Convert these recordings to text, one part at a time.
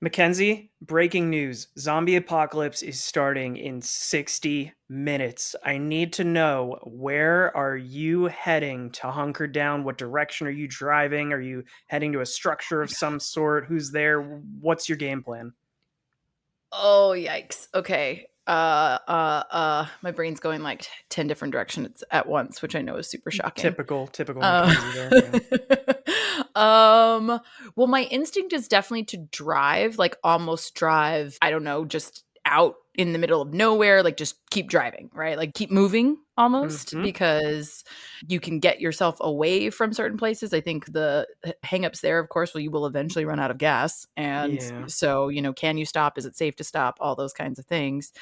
Mackenzie, breaking news. Zombie apocalypse is starting in 60 minutes. I need to know, where are you heading to hunker down? What direction are you driving? Are you heading to a structure of some sort? Who's there? What's your game plan? Oh, yikes. Okay. My brain's going like 10 different directions at once, which I know is super shocking. Typical Uh, Mackenzie there. Yeah. um, well, my instinct is definitely to drive, like almost drive, I don't know, just out in the middle of nowhere, like just keep driving, right? Like keep moving almost Hmm. because you can get yourself away from certain places. I think the hangups there, of course, well, you will eventually run out of gas. And Yeah. so, can you stop? Is it safe to stop? All those kinds of things.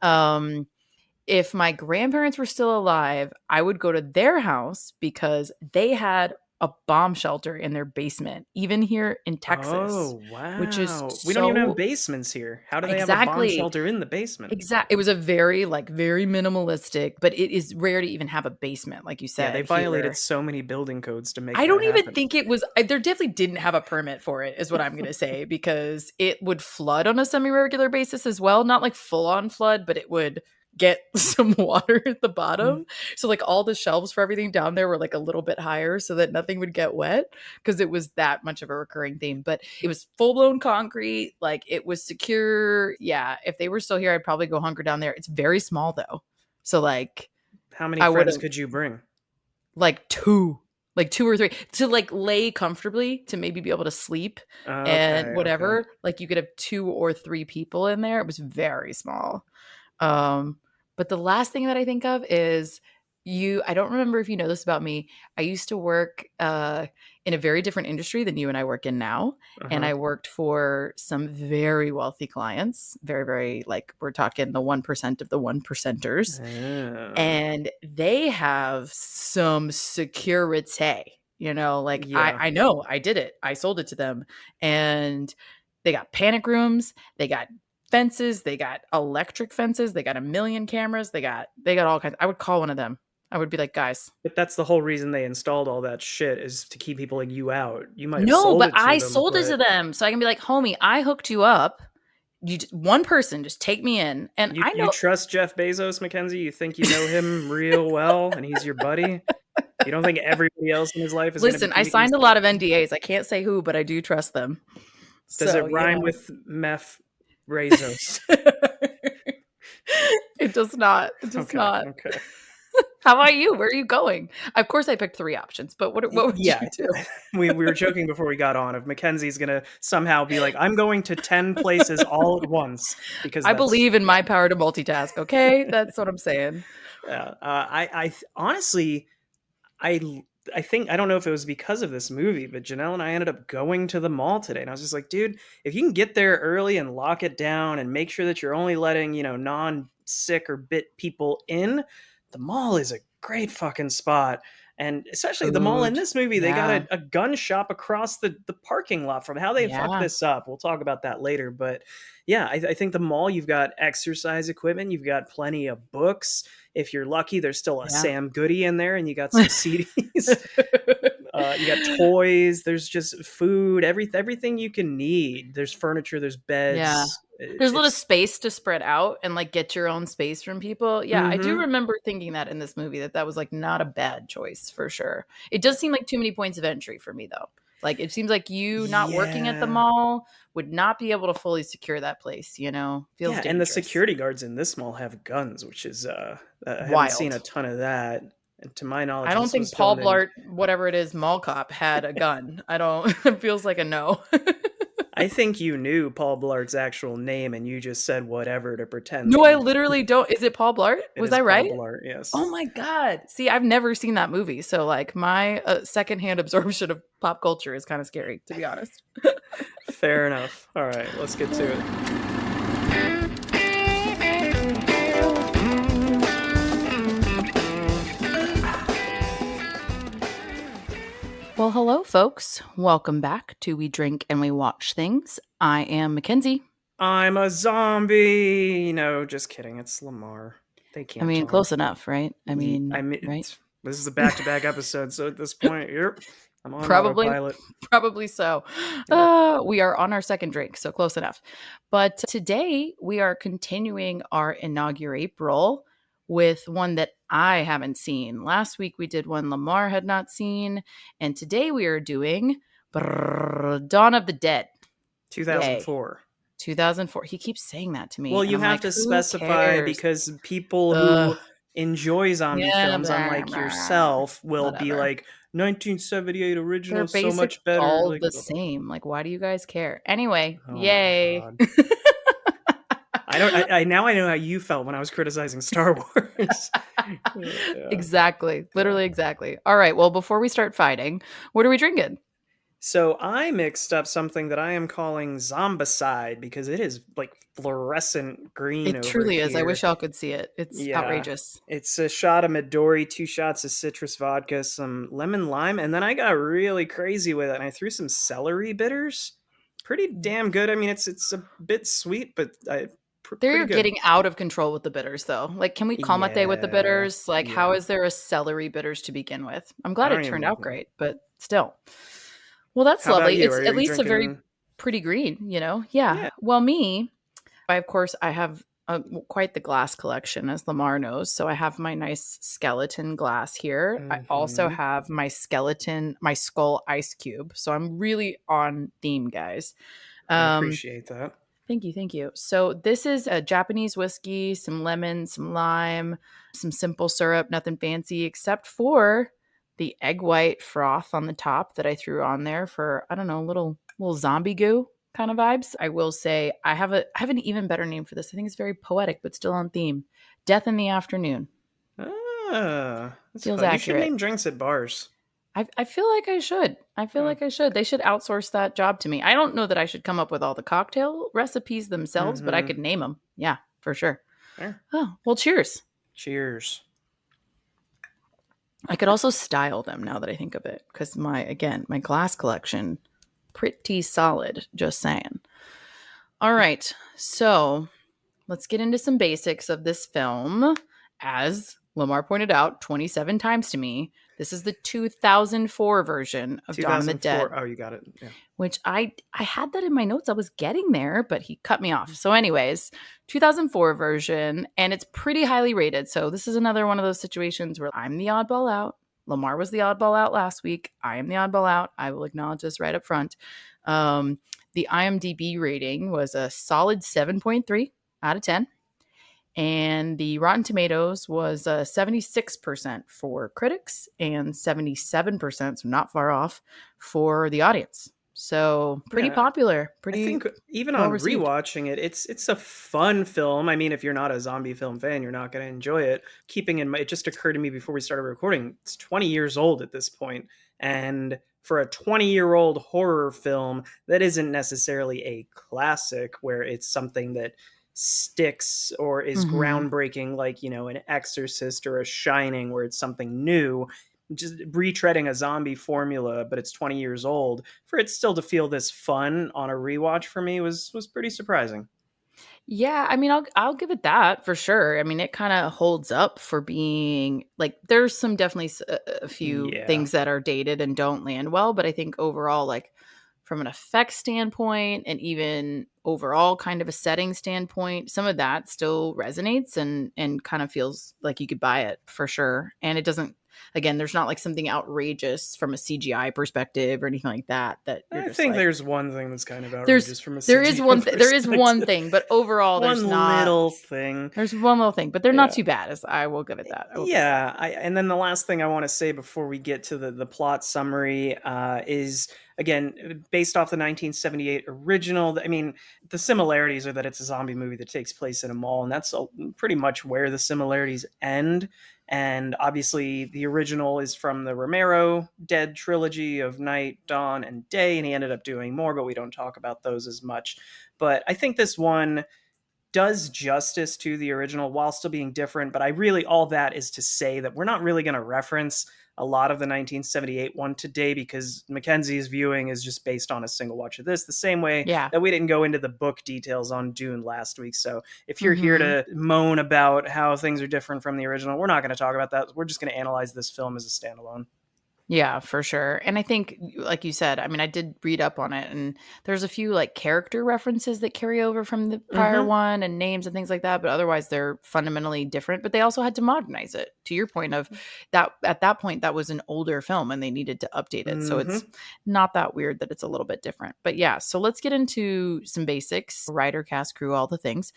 Um, if my grandparents were still alive, I would go to their house because they had a bomb shelter in their basement, even here in Texas, Oh, which is wow. We don't even have so basements here. How do they have a bomb exactly. shelter in the basement? It was a very very minimalistic, but it is rare to even have a basement, like you Yeah, they said violated here. so many building codes to make I that don't even happen. think it was. There definitely didn't have a permit for it, is what I'm going to say, because it would flood on a semi regular basis as well. Not like full on flood, but it would get some water at the bottom. So, like, all the shelves for everything down there were like a little bit higher so that nothing would get wet because it was that much of a recurring theme. But it was full blown concrete. Like, it was secure. Yeah. If they were still here, I'd probably go hunker down there. It's very small, though. So, like, How many I friends wouldn't could you bring? like two or three to like lay comfortably to maybe be able to sleep and Okay, okay. whatever. Like you could have two or three people in there. It was very small. Um, but the last thing that I think of is I don't remember if you know this about me. I used to work in a very different industry than you and I work in now. And Uh-huh. I worked for some very wealthy clients, very, very like we're talking the 1% of the one percenters, Oh, and they have some security, like I, yeah. I know I did it. I sold it to them, and they got panic rooms, they got fences, they got electric fences, they got a million cameras, they got all kinds. I would call one of them. I would be like, guys, But that's the whole reason they installed all that shit, is to keep people like you out. You might have no, sold but it to I them, sold it but to them, so I can be like, homie, I hooked you up. One person, just take me in, and you I you know. trust Jeff Bezos, Mackenzie? You think you know him real well and he's your buddy? You don't think everybody else in his life is going to be Listen, I keeping signed a stuff? lot of NDAs. I can't say who, but I do trust them. Does it So, rhyme with meth Bezos? It does not. It does Okay, not. okay. How about you? Where are you going? Of course, I picked three options, but what would Yeah, you do? we were joking before we got on if Mackenzie's gonna somehow be like, I'm going to 10 places all at once, because I that's, believe in yeah. my power to multitask. Okay, that's what I'm saying. Yeah. Honestly, I think, I don't know if it was because of this movie, but Janelle and I ended up going to the mall today, and I was just like, dude, if you can get there early and lock it down and make sure that you're only letting, non-sick or bit people in, the mall is a great fucking spot. And especially the mall in Food. this movie, they got Yeah. a gun shop across the parking lot. From how they fucked Yeah. this up, we'll talk about that later. But yeah, I think the mall, you've got exercise equipment, you've got plenty of books. If you're lucky, there's still a Yeah. Sam Goody in there, and you got some CDs. You got toys. There's just food. Everything you can need. There's furniture. There's Yeah. beds. There's a little It's. space to spread out and like get your own space from people. Yeah, I do Mm-hmm. remember thinking that in this movie that was like not a bad choice for sure. It does seem like too many points of entry for me though. Like it seems like you not working at the Yeah. mall would not be able to fully secure that place, Feels Yeah, and the dangerous. security guards in this mall have guns, which is I haven't seen a Wild. ton of that. And to my I knowledge, don't this think was Paul filmed in. Blart, whatever it is, Mall Cop had a gun. I don't it feels like a no. I think you knew Paul Blart's actual name, and you just said whatever to pretend No, that I you. literally don't. Is it Paul Blart? It Was is I Paul right? Blart. Yes. Oh my god. See, I've never seen that movie, so like my secondhand absorption of pop culture is kind of scary, to be honest. Fair enough. All right, let's get to it. Well, hello folks. Welcome back to We Drink and We Watch Things. I am Mackenzie. I'm a zombie. No, just kidding. It's Lemar. They I can't mean, talk. close enough, right? I mean, I mean, right? this is a back-to-back episode, so at this point, yep. I'm on Probably, autopilot. probably so. Yeah. We are on our second drink, so close enough. But today we are continuing our InauguApril with one that I haven't seen. Last week we did one Lemar had not seen, and today we are doing Dawn of the Dead. Yay. 2004. 2004. He keeps saying that to Well, me, and you I'm have like, to who specify cares? because people Ugh. who enjoy zombie Yeah, films, blah, unlike blah. yourself, will be Whatever. like 1978 original They're is so basically much better. all Like, the same. Like, why do you guys care? Anyway, oh my yay. god. I don't. I now I know how you felt when I was criticizing Star Wars. Yeah. Exactly. Yeah. Literally exactly. All right. Well, before we start fighting, what are we drinking? So I mixed up something that I am calling Zombicide because it is like fluorescent green It over truly is. I wish here. y'all could see it. It's Yeah. outrageous. It's a shot of Midori, 2 shots of citrus vodka, some lemon lime, and then I got really crazy with it and I threw some celery bitters. Pretty damn good. I mean, it's a bit sweet, but pretty They're good. getting out of control with the bitters, though. Like, can we calmate with the Yeah. bitters? Like, how Yeah. is there a celery bitters to begin with? I'm I glad don't it turned even. out Yeah. great, but still. Well, that's How about lovely. you? It's Are at you least a very drinking? pretty green, you know? Yeah. Yeah. Well, me, of course, I have quite the glass collection, as Lamar knows. So I have my nice skeleton glass here. I also Hmm. have my skeleton, my skull ice cube. So I'm really on theme, guys. I Um, appreciate that. Thank you. Thank you. So this is a Japanese whiskey, some lemon, some lime, some simple syrup, nothing fancy except for the egg white froth on the top that I threw on there for, I don't know, little zombie goo kind of vibes. I will say I have an even better name for this. I think it's very poetic but still on theme. Death in the Afternoon. That's Feels fun. You should accurate. name drinks at bars. I feel like I should. I feel Yeah. like I should. They should outsource that job to me. I don't know that I should come up with all the cocktail recipes themselves, but I Mm-hmm. could name them. Yeah, for sure. There. Oh, well, cheers. Cheers. I could also style them now that I think of it because my glass collection, pretty solid, just saying. All right. So let's get into some basics of this film. As Lamar pointed out 27 times to me, this is the 2004 version of Dawn of the Dead. 2004. Oh, you got it. Yeah. Which I had that in my notes. I was getting there, but he cut me off. So anyways, 2004 version, and it's pretty highly rated. So this is another one of those situations where I'm the oddball out. Lamar was the oddball out last week. I am the oddball out. I will acknowledge this right up front. The IMDb rating was a solid 7.3 out of 10. And the Rotten Tomatoes was 76% for critics and 77%, so not far off, for the audience. So pretty Yeah. popular, I pretty think even well on received. rewatching it, it's a fun film. I mean, if you're not a zombie film fan, you're not going to enjoy it. Keeping in mind, it just occurred to me before we started recording, it's 20 years old at this point, and for a 20-year-old horror film, that isn't necessarily a classic where it's something that sticks or is Mm-hmm. groundbreaking like, an Exorcist or a Shining where it's something new, just retreading a zombie formula, but it's 20 years old. For it still to feel this fun on a rewatch for me was pretty surprising. Yeah, I mean, I'll give it that for sure. I mean, it kind of holds up for being like there's some definitely a few Yeah. things that are dated and don't land well, but I think overall, like from an effect standpoint and even overall kind of a setting standpoint, some of that still resonates and kind of feels like you could buy it for sure. And it doesn't. Again, there's not like something outrageous from a CGI perspective or anything like that that you're I just think like there's one thing that's kind of there's outrageous from a there is CGI one there is one perspective. thing, but overall there's One not. little thing. There's one little thing, but they're not Yeah. too bad. As I will give it that. I will give it that. Yeah, and then the last thing I want to say before we get to the plot summary is again based off the 1978 original. I mean, the similarities are that it's a zombie movie that takes place in a mall, and that's pretty much where the similarities end. And obviously, the original is from the Romero Dead trilogy of Night, Dawn, and Day, and he ended up doing more, but we don't talk about those as much. But I think this one does justice to the original while still being different. But I really, all that is to say that we're not really going to reference a lot of the 1978 one today because Mackenzie's viewing is just based on a single watch of this, the same way Yeah. that we didn't go into the book details on Dune last week. So if you're here Mm-hmm. to moan about how things are different from the original, we're not going to talk about that. We're just going to analyze this film as a standalone. Yeah, for sure. And I think, like you said, I mean, I did read up on it, and there's a few like character references that carry over from the prior Mm-hmm. one and names and things like that, but otherwise they're fundamentally different. But they also had to modernize it, to your point of that at that point, that was an older film and they needed to update it. So it's Mm-hmm. not that weird that it's a little bit different. But yeah, so let's get into some basics: writer, cast, crew, all the things.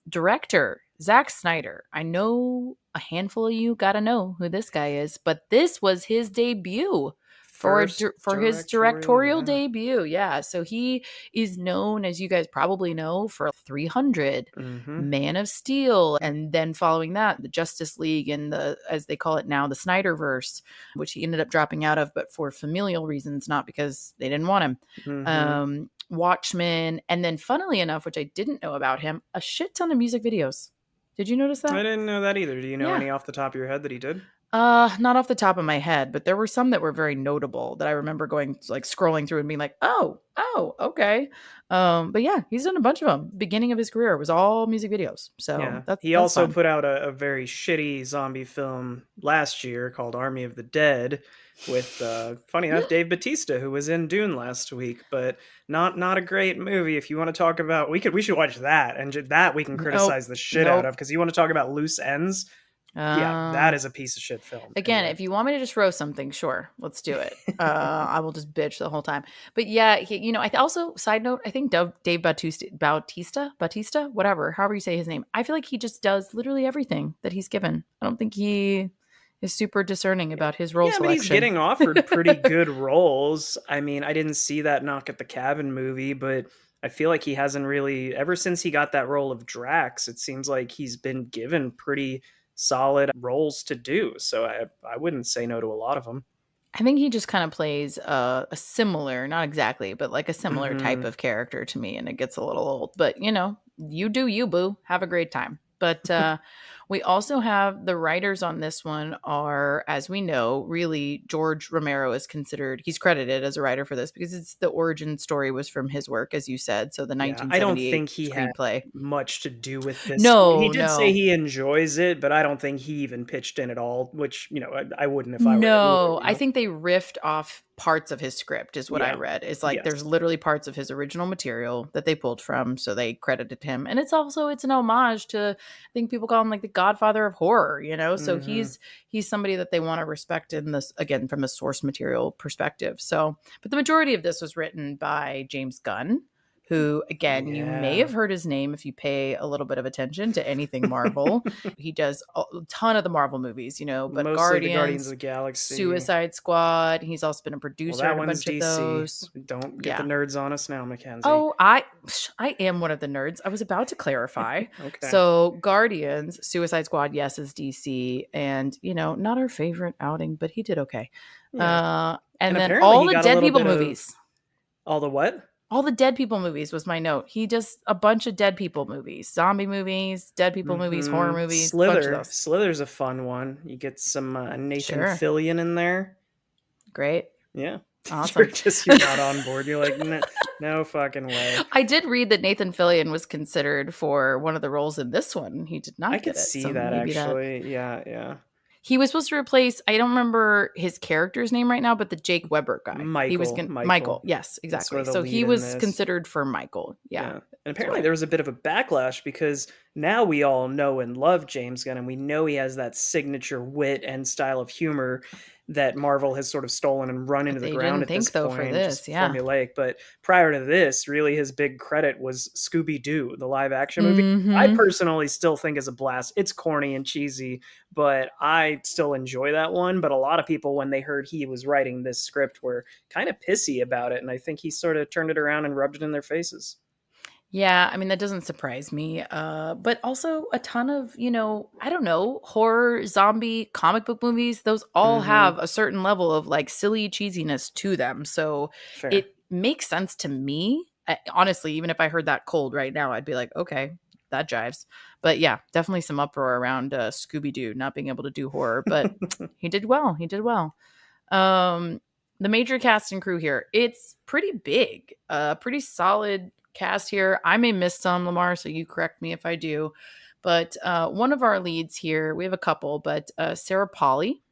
Director Zack Snyder. I know a handful of you got to know who this guy is, but this was his debut First for his directorial, directorial yeah. debut. Yeah, so he is known, as you guys probably know, for 300, Mm-hmm. Man of Steel, and then following that, the Justice League and the, as they call it now, the Snyderverse, which he ended up dropping out of, but for familial reasons, not because they didn't want him. Mm-hmm. Watchmen, and then funnily enough, which I didn't know about him, a shit ton of music videos. Did you notice I that? didn't know that either. Do you know Yeah. any off the top of your head that he did? Not off the top of my head, but there were some that were very notable that I remember going like scrolling through and being like, "Oh, okay." But yeah, he's done a bunch of them. Beginning of his career was all music videos. So Yeah. that's He that's also fun. put out a very shitty zombie film last year called Army of the Dead with funny enough Dave Bautista, who was in Dune last week, but not a great movie. If you want to talk about, we should watch that, and that we can Nope. criticize the shit out of, Nope. because you want to talk about loose ends. Yeah, that Uh is a piece of shit film. Again, Anyway. if you want me to just roast something, sure, let's do it. I will just bitch the whole time. But yeah, also side note, I think Dave Bautista, whatever, however you say his name. I feel like he just does literally everything that he's given. I don't think he is super discerning about his role Yeah, but he's selection. getting offered pretty good roles. I mean, I didn't see that Knock at the Cabin movie, but I feel like he hasn't really, ever since he got that role of Drax, it seems like he's been given pretty solid roles to do. So I wouldn't say no to a lot of them. I think he just kind of plays a similar, not exactly, but like a similar type Hmm. of character to me, and it gets a little old. But you do you, boo. Have a great time. But we also have the writers on this one are, as we know, really George Romero is considered. He's credited as a writer for this because it's the origin story was from his work, as you said. So the Yeah, I don't 1978 think he had screenplay. much to do with this story. He No, did say no. he enjoys it, but I don't think he even pitched in at all, which, I wouldn't if I were him either, No, I think they riffed off parts of his script is what I Yeah. read. It's like Yes. there's literally parts of his original material that they pulled from, so they credited him. And it's an homage to, I think people call him like the godfather of horror. So Hmm. he's somebody that they want to respect in this, again, from a source material perspective. So, but the majority of this was written by James Gunn, who, again, you may Yeah. have heard his name if you pay a little bit of attention to anything Marvel. He does a ton of the Marvel movies, but Mostly the Guardians of Guardians, the Galaxy. Suicide Squad. He's also been a Well, producer that in a one's bunch of DC. those. Don't get the Yeah. nerds on us now, Mackenzie. Oh, I am one of the nerds. I was about to clarify. Okay. So, Guardians, Suicide Squad, yes, is DC, and not our favorite outing, but he did okay. Yeah. And And then apparently all he the got a Dead little People bit of movies. all the what? All the Dead People movies was my note. He does a bunch of Dead People movies, zombie movies, Dead People movies, horror Mm-hmm. movies, bunch of Slither. those. Slither's a fun one. You get some Nathan Sure. Fillion in there. Great. Yeah. Awesome. You're not on board. You're like, no fucking way. I did read that Nathan Fillion was considered for one of the roles in this one. He did I not could get it. see So that maybe that actually. Yeah, yeah. he was supposed to replace, I don't remember his character's name right now, but the Jake Weber guy. He was Michael. Michael. Michael. Yes, Is sort exactly. of the So he lead in was this. considered for Michael. Yeah. Yeah. And That's what apparently I there was a bit of a backlash because now we all know and love James Gunn, and we know he has that signature wit and style of humor that Marvel has sort of stolen and run but into the they ground didn't at this think though for point, this. just Yeah. formulaic. But prior to this, really his big credit was Scooby Doo, the live action movie. I Mm-hmm. personally still think is a blast. It's corny and cheesy, but I still enjoy that one. But a lot of people, when they heard he was writing this script, were kind of pissy about it. And I think he sort of turned it around and rubbed it in their faces. Yeah, I mean that doesn't surprise me. But also a ton of, I don't know, horror, zombie, comic book movies, those all Mm-hmm. have a certain level of like silly cheesiness to them. So Fair. it makes sense to me. Honestly, even if I heard that cold right now, I'd be like, okay, that jives. But yeah, definitely some uproar around Scooby Doo not being able to do horror, but he did well. He did well. Um, the major cast and crew here, it's pretty big, pretty solid cast here. I may miss some, Lemar, so you correct me if I do. But one of our leads here, we have a couple, but Sarah Polly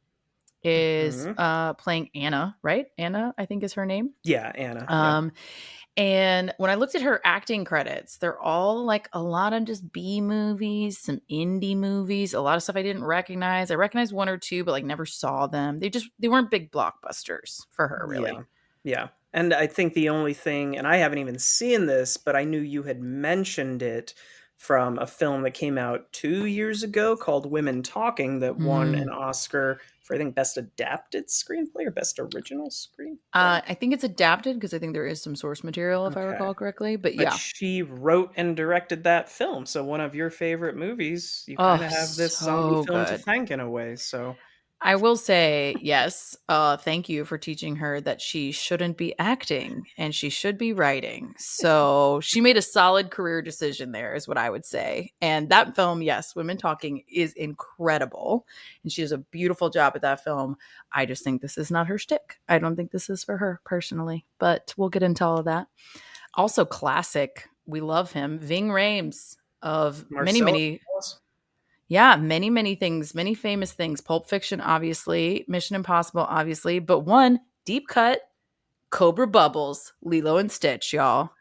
is Mhm. playing Anna, right? Anna, I think is her name. Yeah, Anna. Yeah. Um, and when I looked at her acting credits, they're all like a lot of just B movies, some indie movies, a lot of stuff I didn't recognize. I recognized one or two, but like never saw them. They weren't big blockbusters for her, really. Yeah. Yeah. And I think the only thing, and I haven't even seen this, but I knew you had mentioned it from a film that came out 2 years ago called Women Talking that won an Mm. Oscar for, I think, Best Adapted Screenplay or Best Original Screenplay. I think it's adapted because I think there is some source material, if I Okay. recall correctly. But But yeah. she wrote and directed that film. So one of your favorite movies, you kind Oh, of have this zombie so film to good. thank in a way. So I will say, yes, thank you for teaching her that she shouldn't be acting and she should be writing. So she made a solid career decision there, is what I would say. And that film, yes, Women Talking is incredible. And she does a beautiful job at that film. I just think this is not her shtick. I don't think this is for her personally, but we'll get into all of that. Also, classic. We love him. Ving Rhames of many, Marcellus many Wallace? yeah, many, many things, many famous things. Pulp Fiction, obviously. Mission Impossible, obviously. But one, deep cut, Cobra Bubbles, Lilo and Stitch, y'all.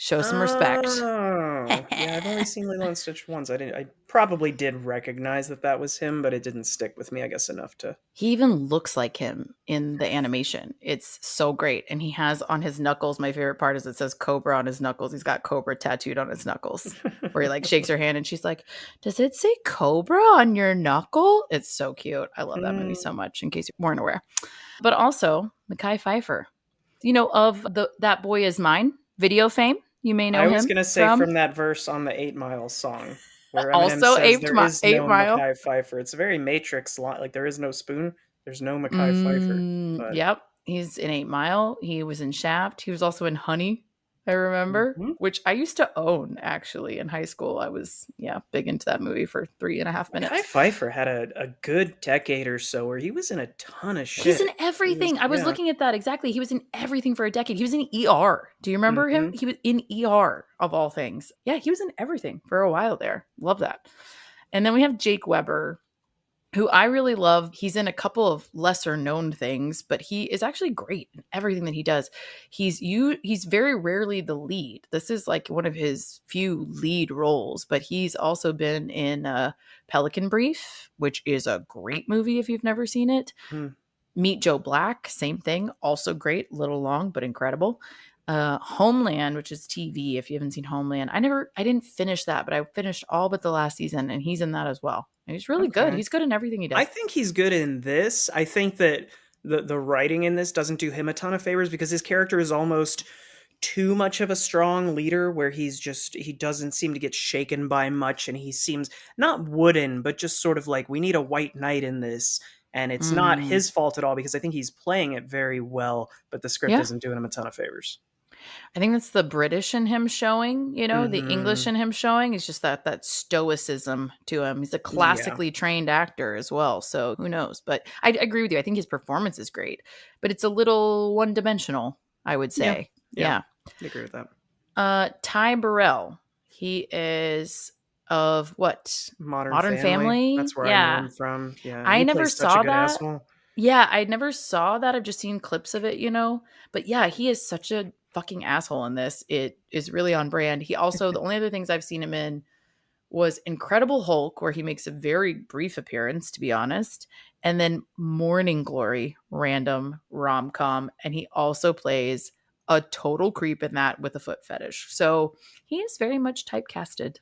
Show some respect. Oh, yeah, I've only seen Lilo and Stitch once. I probably did recognize that that was him, but it didn't stick with me, I guess, enough to. He even looks like him in the animation. It's so great. And he has on his knuckles, my favorite part is it says Cobra on his knuckles. He's got Cobra tattooed on his knuckles, where he like shakes her hand and she's like, "Does it say Cobra on your knuckle?" It's so cute. I love that movie so Hmm. much, in case you weren't aware. But also, Mekhi Phifer, of the That Boy Is Mine video fame. You may know I was him gonna say from from that verse on the 8 Mile song, where Eminem also says there is 8 no Mile. Mekhi Phifer. It's a very Matrix line, like there is no spoon, there's no Mekhi Phifer. But Yep. He's in 8 Mile. He was in Shaft. He was also in Honey, I remember, mhm. which I used to own actually in high school. I was, yeah, big into that movie for 3.5 minutes. Mekhi Phifer had a good decade or so where he was in a ton of He's in shit. He was, everything. I was yeah. looking at that exactly. He was in everything for a decade. He was in ER. Do you remember him? Hmm. He was in ER of all things. Yeah, he was in everything for a while there. Love that. And then we have Jake Weber, who I really love. He's in a couple of lesser known things, but he is actually great in everything that he does. He's very rarely the lead. This is like one of his few lead roles, but he's also been in Pelican Brief, which is a great movie if you've never seen it. Meet Joe Black, same thing, also great, little long but incredible. Homeland, which is TV. If you haven't seen Homeland, I didn't finish that, but I finished all but the last season, and he's in that as well. And he's really good. Okay. He's good in everything he I does. think he's good in this. I think that the writing in this doesn't do him a ton of favors because his character is almost too much of a strong leader where he doesn't seem to get shaken by much and he seems not wooden but just sort of like we need a white knight in this, and it's not Mm, his fault at all because I think he's playing it very well, but the script yeah, isn't doing him a ton of favors. I think that's the British in him showing. The English Mhm. in him showing is just that stoicism to him. He's a Yeah. classically trained actor as well, so who knows? But I agree with you. I think his performance is great, but it's a little one dimensional, I would Yeah. say. Yeah. Yeah. I agree with that. Ty Burrell. He is of what? Modern Modern Family, Family? that's where I know Yeah. him from. Yeah, and I he never plays such a saw good that. asshole. Yeah, I never saw that. I've just seen clips of it. But yeah, he is such a fucking asshole in this. It is really on brand. He also, the only other things I've seen him in was Incredible Hulk, where he makes a very brief appearance, to be honest, and then Morning Glory, random rom com. And he also plays a total creep in that with a foot fetish. So he is very much typecasted,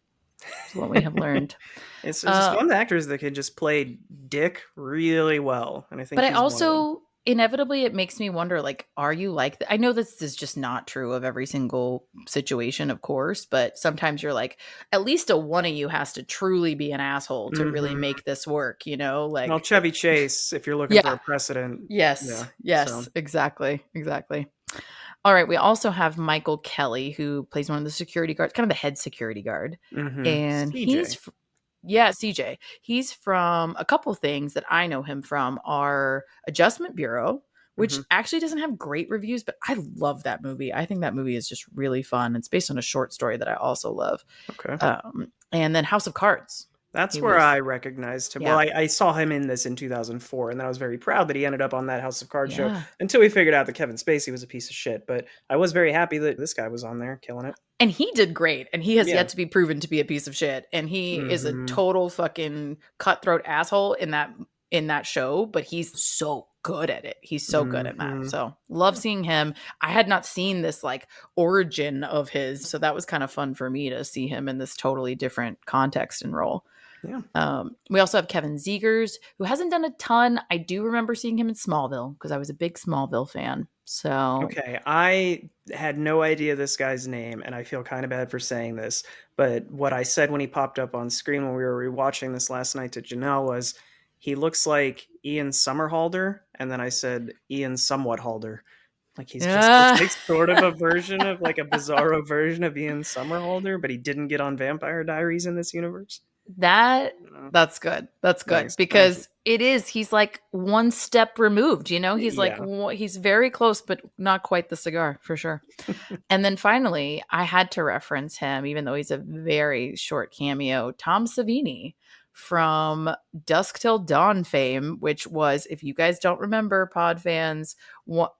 is what we have learned. It's just Uh, one of the actors that can just play dick really well, and I think but I he's one of them. also inevitably it makes me wonder, like, are you like I know this is just not true of every single situation, of course, but sometimes you're like, at least a one of you has to truly be an asshole to really Mhm. make this work, Well, like Chevy Chase, if you're looking for yeah. a precedent, Yes. yeah, so Yes, exactly. Exactly. All right, we also have Michael Kelly, who plays one of the security guards, kind of the head security guard. And CJ. yeah, CJ. He's from a couple things that I know him from are Adjustment Bureau, which Mhm. actually doesn't have great reviews, but I love that movie. I think that movie is just really fun. It's based on a short story that I also love. Okay. And then House of Cards. That's He where was, I recognized him. Well, yeah, I saw him in this in 2004, and then I was very proud that he ended up on that House of Cards show yeah. until we figured out that Kevin Spacey was a piece of shit. But I was very happy that this guy was on there killing it. And he did great, and he has Yeah. yet to be proven to be a piece of shit. And he is a Hmm. total fucking cutthroat asshole in that show, but he's so good at it. He's so good at that. Hmm. So love seeing him. I had not seen this like origin of his, so that was kind of fun for me to see him in this totally different context and role. Yeah. We also have Kevin Zegers, who hasn't done a ton. I do remember seeing him in Smallville because I was a big Smallville fan. So Okay, I had no idea this guy's name, and I feel kind of bad for saying this, but what I said when he popped up on screen when we were rewatching this last night to Janelle was, he looks like Ian Somerhalder, and then I said Ian Somewhat Halder. Like he's just looks yeah. like sort of a version of like a bizarro version of Ian Somerhalder, but he didn't get on Vampire Diaries in this universe. That No. that's good. That's good Thanks. Thank you. because he's like one step removed, you know? He's like Yeah. he's very close but not quite the cigar for sure. And then finally, I had to reference him even though he's a very short cameo, Tom Savini from Dusk Till Dawn fame, which was, if you guys don't remember, pod fans,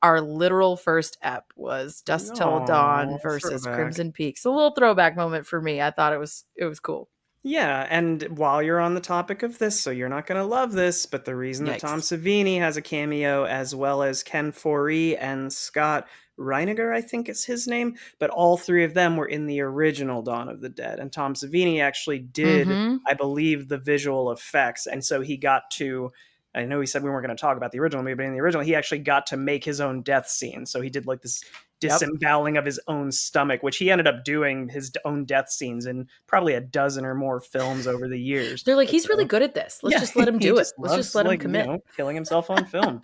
our literal first ep was Dusk Till Dawn No, versus throwback. Crimson Peak. So a little throwback moment for me. I thought it was cool. Yeah, and while you're on the topic of this, so you're not going to love this, but the reason that Tom Yikes. Savini has a cameo, as well as Ken Foree and Scott Reiniger, I think is his name, but all three of them were in the original Dawn of the Dead. And Tom Savini actually did, Mm-hmm. I believe, the visual effects. And so he got to, I know he said we weren't going to talk about the original movie, but in the original, he actually got to make his own death scene. So he did like this Yep. disemboweling of his own stomach, which he ended up doing his own death scenes in probably a dozen or more films over the years. They're like, he's really So, good at this. Let's yeah, just let him he do it. just Let's just loves let him like commit. killing himself on film.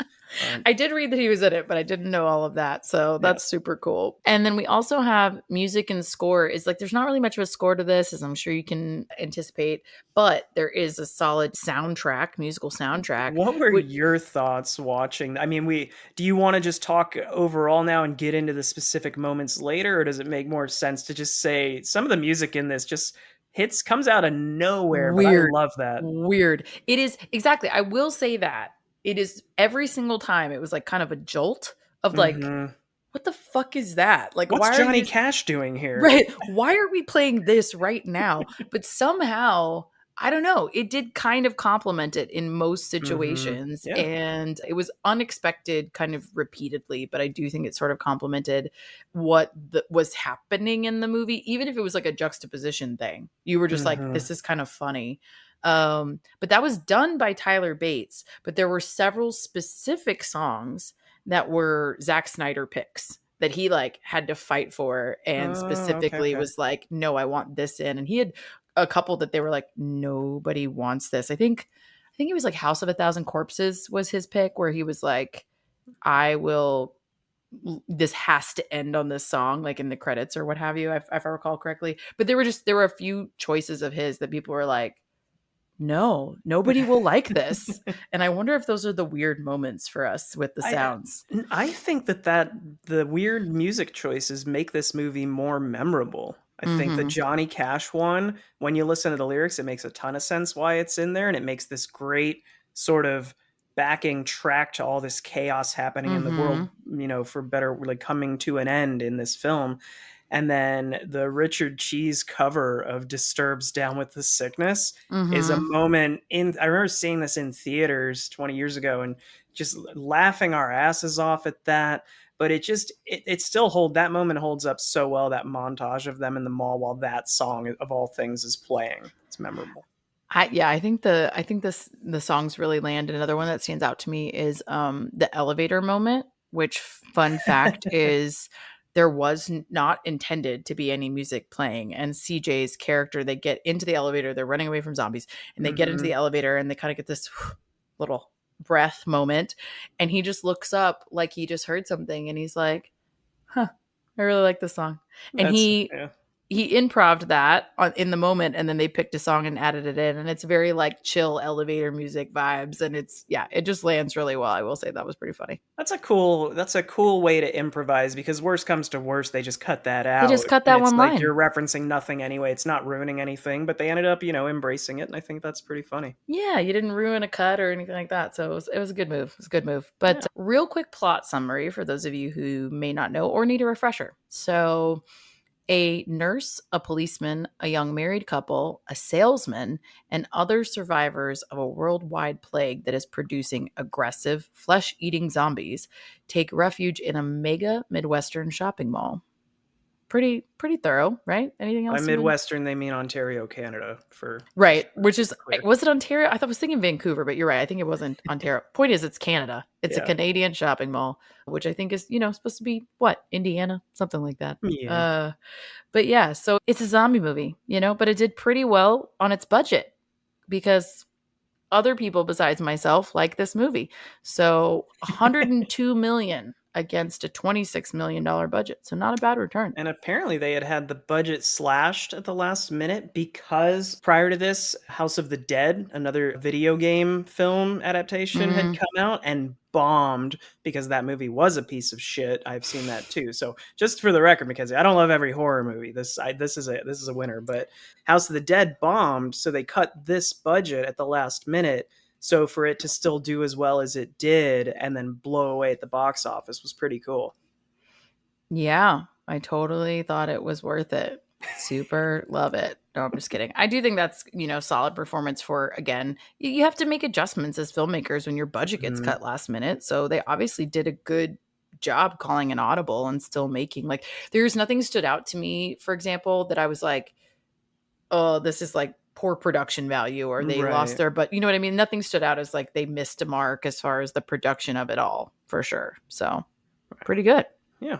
I did read that he was in it, but I didn't know all of that. So Yeah. that's super cool. And then we also have music and score. Is like there's not really much of a score to this, as I'm sure you can anticipate, but there is a solid soundtrack, musical soundtrack. What were Which, your thoughts watching? I mean, do you want to just talk overall now and get into the specific moments later, or does it make more sense to just say some of the music in this just comes out of nowhere, but I weird, love that. weird. It is exactly. I will say that it is every single time. It was like kind of a jolt of like, Hmm. what the fuck is that? Like, What's why are you Johnny just Cash doing here? right? Why are we playing this right now? But somehow, I don't know, it did kind of complement it in most Hmm. situations. Yeah. And it was unexpected kind of repeatedly, but I do think it sort of complemented what was happening in the movie, even if it was like a juxtaposition thing. You were just like, Hmm. this is kind of funny. But that was done by Tyler Bates, but there were several specific songs that were Zack Snyder picks that he like had to fight for and Oh, okay, specifically okay. was like, no, I want this in. And he had a couple that they were like, nobody wants this. I think it was like House of a Thousand Corpses was his pick, where he was like, I will, this has to end on this song, like in the credits or what have you, if I recall correctly. But there were a few choices of his that people were like, no, nobody will like this. And I wonder if those are the weird moments for us with the I sounds. I think that the weird music choices make this movie more memorable. I think the Mm-hmm. Johnny Cash one, when you listen to the lyrics, it makes a ton of sense why it's in there, and it makes this great sort of backing track to all this chaos happening in the world, Mm-hmm. for better like coming to an end in this film. And then the Richard Cheese cover of Disturbed's Down with the Sickness is a Mm-hmm. moment I remember seeing this in theaters 20 years ago and just laughing our asses off at that. But it still that moment holds up so well, that montage of them in the mall while that song of all things is playing. It's memorable. I think the songs really land. Another one that stands out to me is the elevator moment, which fun fact is there was not intended to be any music playing. And CJ's character, they get into the elevator, they're running away from zombies, and they get into the Hmm. elevator and they kind of get this little breath moment. And he just looks up like he just heard something and he's like, huh, I really like this song. And That's he yeah. he improv'd that in the moment, and then they picked a song and added it in, and it's very like chill elevator music vibes, and it just lands really well. I will say that was pretty funny. That's a cool way to improvise because worst comes to worst, they just cut that They just out. cut And that it's one like line. you're referencing nothing anyway. It's not ruining anything, but they ended up, embracing it, and I think that's pretty funny. Yeah, you didn't ruin a cut or anything like that. So it was a good move. It was a good move. But Yeah. real quick plot summary for those of you who may not know or need a refresher. So a nurse, a policeman, a young married couple, a salesman, and other survivors of a worldwide plague that is producing aggressive, flesh eating zombies take refuge in a mega Midwestern shopping mall. Pretty thorough, right? Anything By else you would? Midwestern, they mean Ontario, Canada, for Right, which is, clear. was it Ontario? I thought I was thinking Vancouver, but you're right. I think it wasn't Ontario. Point is, it's Canada. It's a Yeah. Canadian shopping mall, which I think is, supposed to be what? Indiana, something like that. Yeah. But yeah, so it's a zombie movie, but it did pretty well on its budget because other people besides myself like this movie. So 102 million against a 26 million dollar budget. So not a bad return. And apparently they had the budget slashed at the last minute because prior to this, House of the Dead, another video game film adaptation, had Mm, come out and bombed because that movie was a piece of shit. I've seen that too. So just for the record, Mackenzie, I don't love every horror movie. This is a winner, but House of the Dead bombed, so they cut this budget at the last minute. So for it to still do as well as it did and then blow away at the box office was pretty cool. yeah, I totally thought it was worth it. Super love it. No, I'm just kidding. I do think that's, solid performance for, again, you have to make adjustments as filmmakers when your budget gets Mhm. cut last minute. So they obviously did a good job calling an audible and still making, like, there's nothing stood out to me, for example, that I was like, oh, this is like poor production value or they lost Right. their, but you know what I mean? Nothing stood out as like they missed a mark as far as the production of it all, for sure. So pretty good. Yeah.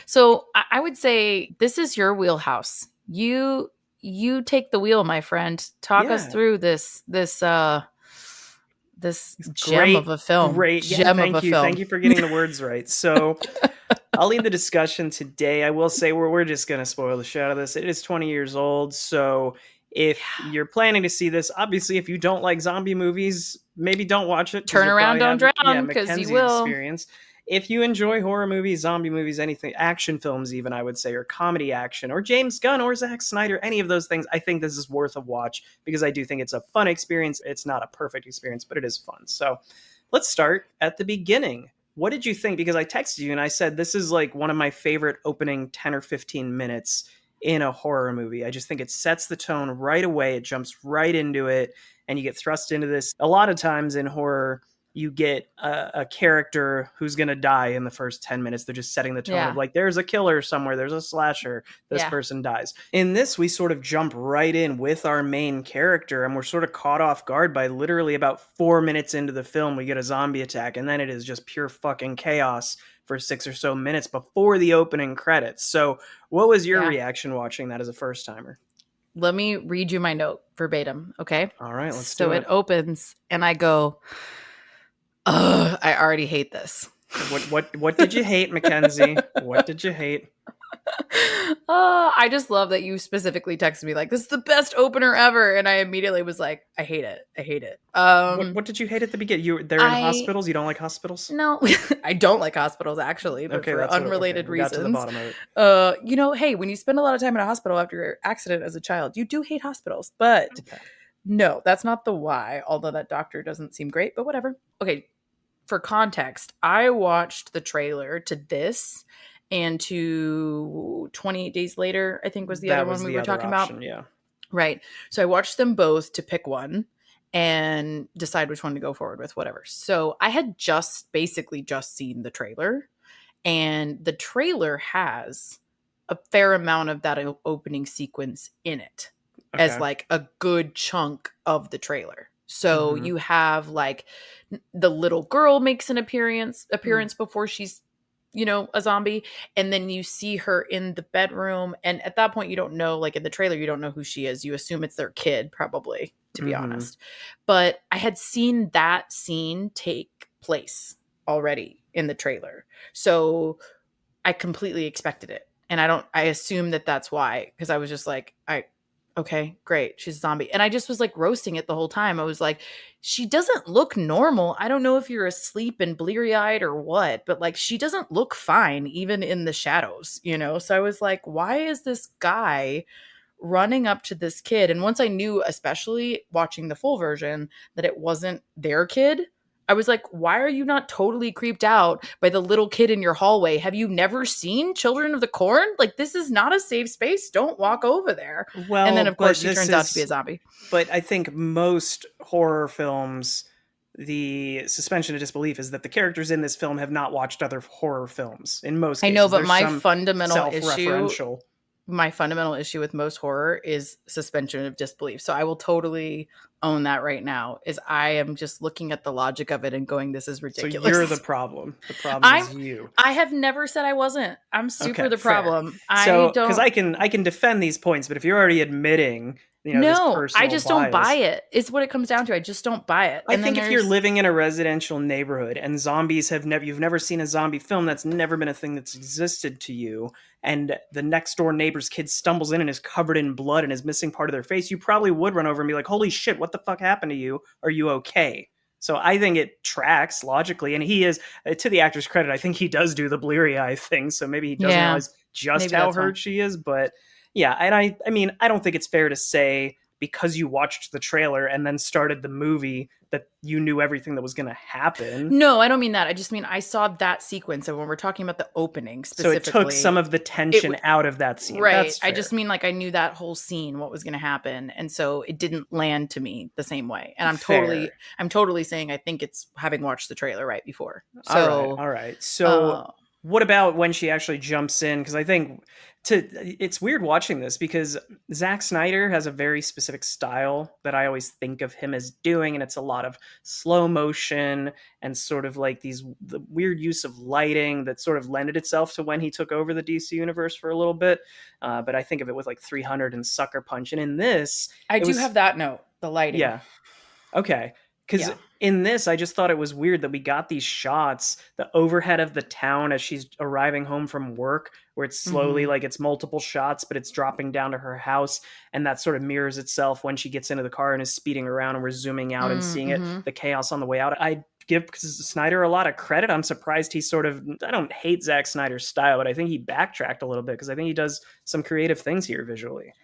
So I would say this is your wheelhouse. You take the wheel, my friend. Talk us Yeah. through this gem of Great, a film. great. Yeah, Gem of a thank you. Thank film. you for getting the words right. So I'll lead the discussion today. I will say we're just going to spoil the shit out of this. It is 20 years old. So if you're planning to see this, obviously, if you don't like zombie movies, maybe don't watch it because Turn you'll around, probably don't have, yeah, drown, because you Mackenzie will. experience. If you enjoy horror movies, zombie movies, anything, action films, even I would say, or comedy action, or James Gunn or Zack Snyder, any of those things, I think this is worth a watch because I do think it's a fun experience. It's not a perfect experience, but it is fun. So let's start at the beginning. What did you think? Because I texted you and I said this is like one of my favorite opening 10 or 15 minutes in a horror movie. I just think it sets the tone right away. It jumps right into it, and you get thrust into this. A lot of times in horror, you get a character who's going to die in the first 10 minutes. They're just setting the tone of Yeah. like, there's a killer somewhere, there's a slasher, this Yeah. person dies. In this, we sort of jump right in with our main character, and we're sort of caught off guard by literally about 4 minutes into the film, we get a zombie attack, and then it is just pure fucking chaos for 6 or so minutes before the opening credits. So, what was your Yeah. reaction watching that as a first timer? Let me read you my note verbatim, okay? All right, let's So do it it. opens and I go, ugh, I already hate this. What did you hate, Mackenzie? What did you hate? I just love that you specifically texted me like, this is the best opener ever, and I immediately was like, I hate it. I hate it. What did you hate at the beginning? They're in I hospitals. You don't like hospitals? No, I don't like hospitals actually, but Okay, for that's what. Okay, unrelated we got to the reasons. bottom of it. Hey, when you spend a lot of time in a hospital after your accident as a child, you do hate hospitals. But Okay. no, that's not the why, although that doctor doesn't seem great, but whatever. Okay, for context, I watched the trailer to this and to 28 Days Later, I think was the That other was one we the were other talking about. option. Yeah. Right. So I watched them both to pick one and decide which one to go forward with, whatever. So I had basically just seen the trailer, and the trailer has a fair amount of that opening sequence in it as Okay. like a good chunk of the trailer. So Mhm. you have like the little girl makes an appearance before she's a zombie, and then you see her in the bedroom, and at that point you don't know, like in the trailer you don't know who she is. You assume it's their kid, probably, to be Mhm. honest. But I had seen that scene take place already in the trailer, so I completely expected it. And I assume that that's why, because I was just like, okay, great, she's a zombie. And I just was like roasting it the whole time. I was like, she doesn't look normal. I don't know if you're asleep and bleary eyed or what, but like, she doesn't look fine, even in the shadows, you know? So I was like, why is this guy running up to this kid? And once I knew, especially watching the full version, that it wasn't their kid, I was like, why are you not totally creeped out by the little kid in your hallway? Have you never seen Children of the Corn? Like, this is not a safe space. Don't walk over there. And then, Well, of course, but she this turns out to be a is, zombie. but I think most horror films, the suspension of disbelief is that the characters in this film have not watched other horror films. In most I know, cases, but there's some self-referential. my fundamental issue with most horror is suspension of disbelief. So I will totally own that right now. Is I am just looking at the logic of it and going, this is So you're the ridiculous. problem. The problem I'm is you. I have never said I wasn't. I'm super Okay, the fair. problem. I So, because don't I can defend these points, but if you're already admitting, this No, I personal just don't buy bias, it. It's what it comes down to. I just don't buy it. I And then think if you're there's living in a residential neighborhood and zombies have never, you've never seen a zombie film, that's never been a thing that's existed to you, and the next door neighbor's kid stumbles in and is covered in blood and is missing part of their face, you probably would run over and be like, "Holy shit, what the fuck happened to you? Are you okay?" So I think it tracks logically, and he is, to the actor's credit, I think he does do the bleary eye thing. So maybe he doesn't yeah, realize just maybe how that's why. hurt she is, but yeah, and I mean, I don't think it's fair to say because you watched the trailer and then started the movie that you knew everything that was going to happen. No, I don't mean that. I just mean I saw that sequence. So when we're talking about the opening So it took some specifically, of the it tension w- out of that scene. right. That's I fair. just mean like I knew that whole scene, what was going to happen, and so it didn't land to me the same way. And Fair. I'm totally saying I think it's having watched the trailer right before. All right. So, All right. So uh, what about when she actually jumps in? Because I think it's weird watching this because Zack Snyder has a very specific style that I always think of him as doing, and it's a lot of slow motion and sort of like the weird use of lighting that sort of lended itself to when he took over the DC universe for a little bit. But I think of it with like 300 and Sucker Punch, and in this, I it do was have that note, the lighting. yeah. Okay. Because Yeah. in this, I just thought it was weird that we got these shots, the overhead of the town as she's arriving home from work, where it's slowly Hmm. like it's multiple shots, but it's dropping down to her house. And that sort of mirrors itself when she gets into the car and is speeding around, and we're zooming out and seeing it, Mm-hmm. the chaos on the way out. I give Snyder a lot of credit. I'm surprised he sort of, I don't hate Zack Snyder's style, but I think he backtracked a little bit because I think he does some creative things here visually.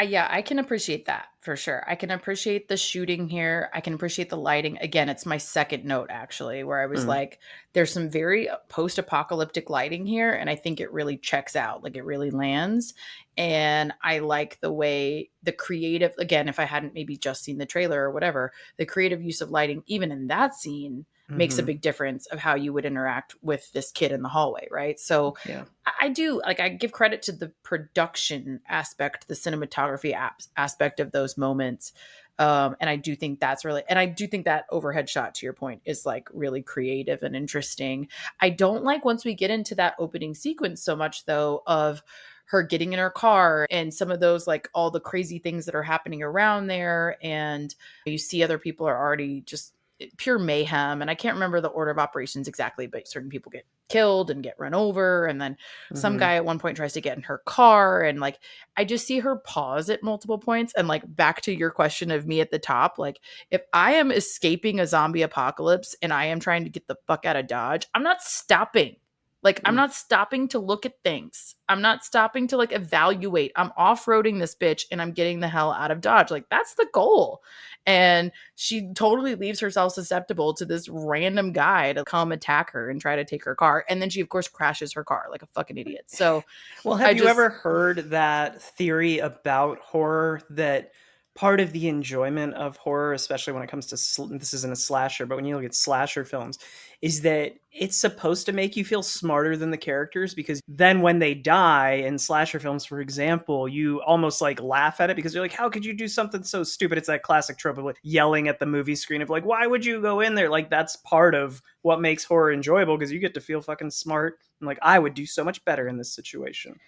Yeah, I can appreciate that for sure. I can appreciate the shooting here. I can appreciate the lighting. Again, it's my second note actually, where I was Mm, like, there's some very post-apocalyptic lighting here, and I think it really checks out. Like it really lands. And I like the way the creative, again, if I hadn't maybe just seen the trailer or whatever, the creative use of lighting, even in that scene, makes a hmm big difference of how you would interact with this kid in the hallway, right? So Yeah. I do like I give credit to the production aspect, the cinematography aspect of those moments. And I do think that's really, and I do think that overhead shot, to your point, is like really creative and interesting. I don't like once we get into that opening sequence so much though of her getting in her car and some of those like all the crazy things that are happening around there, and you see other people are already just pure mayhem. And I can't remember the order of operations exactly, but certain people get killed and get run over, and then some hmm guy at one point tries to get in her car, and like I just see her pause at multiple points. And like back to your question of me at the top, like if I am escaping a zombie apocalypse and I am trying to get the fuck out of Dodge, I'm not stopping. Like I'm not stopping to look at things. I'm not stopping to like evaluate. I'm off-roading this bitch and I'm getting the hell out of Dodge. Like that's the goal. And she totally leaves herself susceptible to this random guy to come attack her and try to take her car. And then she, of course, crashes her car like a fucking idiot. So Well, I have you just, ever heard that theory about horror that part of the enjoyment of horror, especially when it comes to this isn't a slasher, but when you look at slasher films, is that it's supposed to make you feel smarter than the characters because then when they die in slasher films, for example, you almost like laugh at it because you're like, how could you do something so stupid? It's that classic trope of like yelling at the movie screen of like, why would you go in there? Like that's part of what makes horror enjoyable because you get to feel fucking smart and like I would do so much better in this situation.